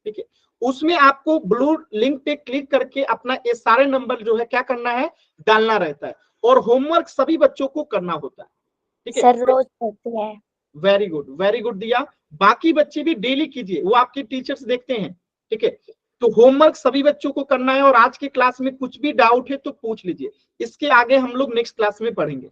ठीक है। उसमें आपको ब्लू लिंक पे क्लिक करके अपना ये सारे नंबर जो है क्या करना है, डालना रहता है। और होमवर्क सभी बच्चों को करना होता है, ठीक है। सर रोज करते हैं। वेरी गुड, वेरी गुड दिया। बाकी बच्चे भी डेली कीजिए, वो आपके टीचर्स देखते हैं, ठीक है। तो होमवर्क सभी बच्चों को करना है। और आज की क्लास में कुछ भी डाउट है तो पूछ लीजिए, इसके आगे हम लोग नेक्स्ट क्लास में पढ़ेंगे।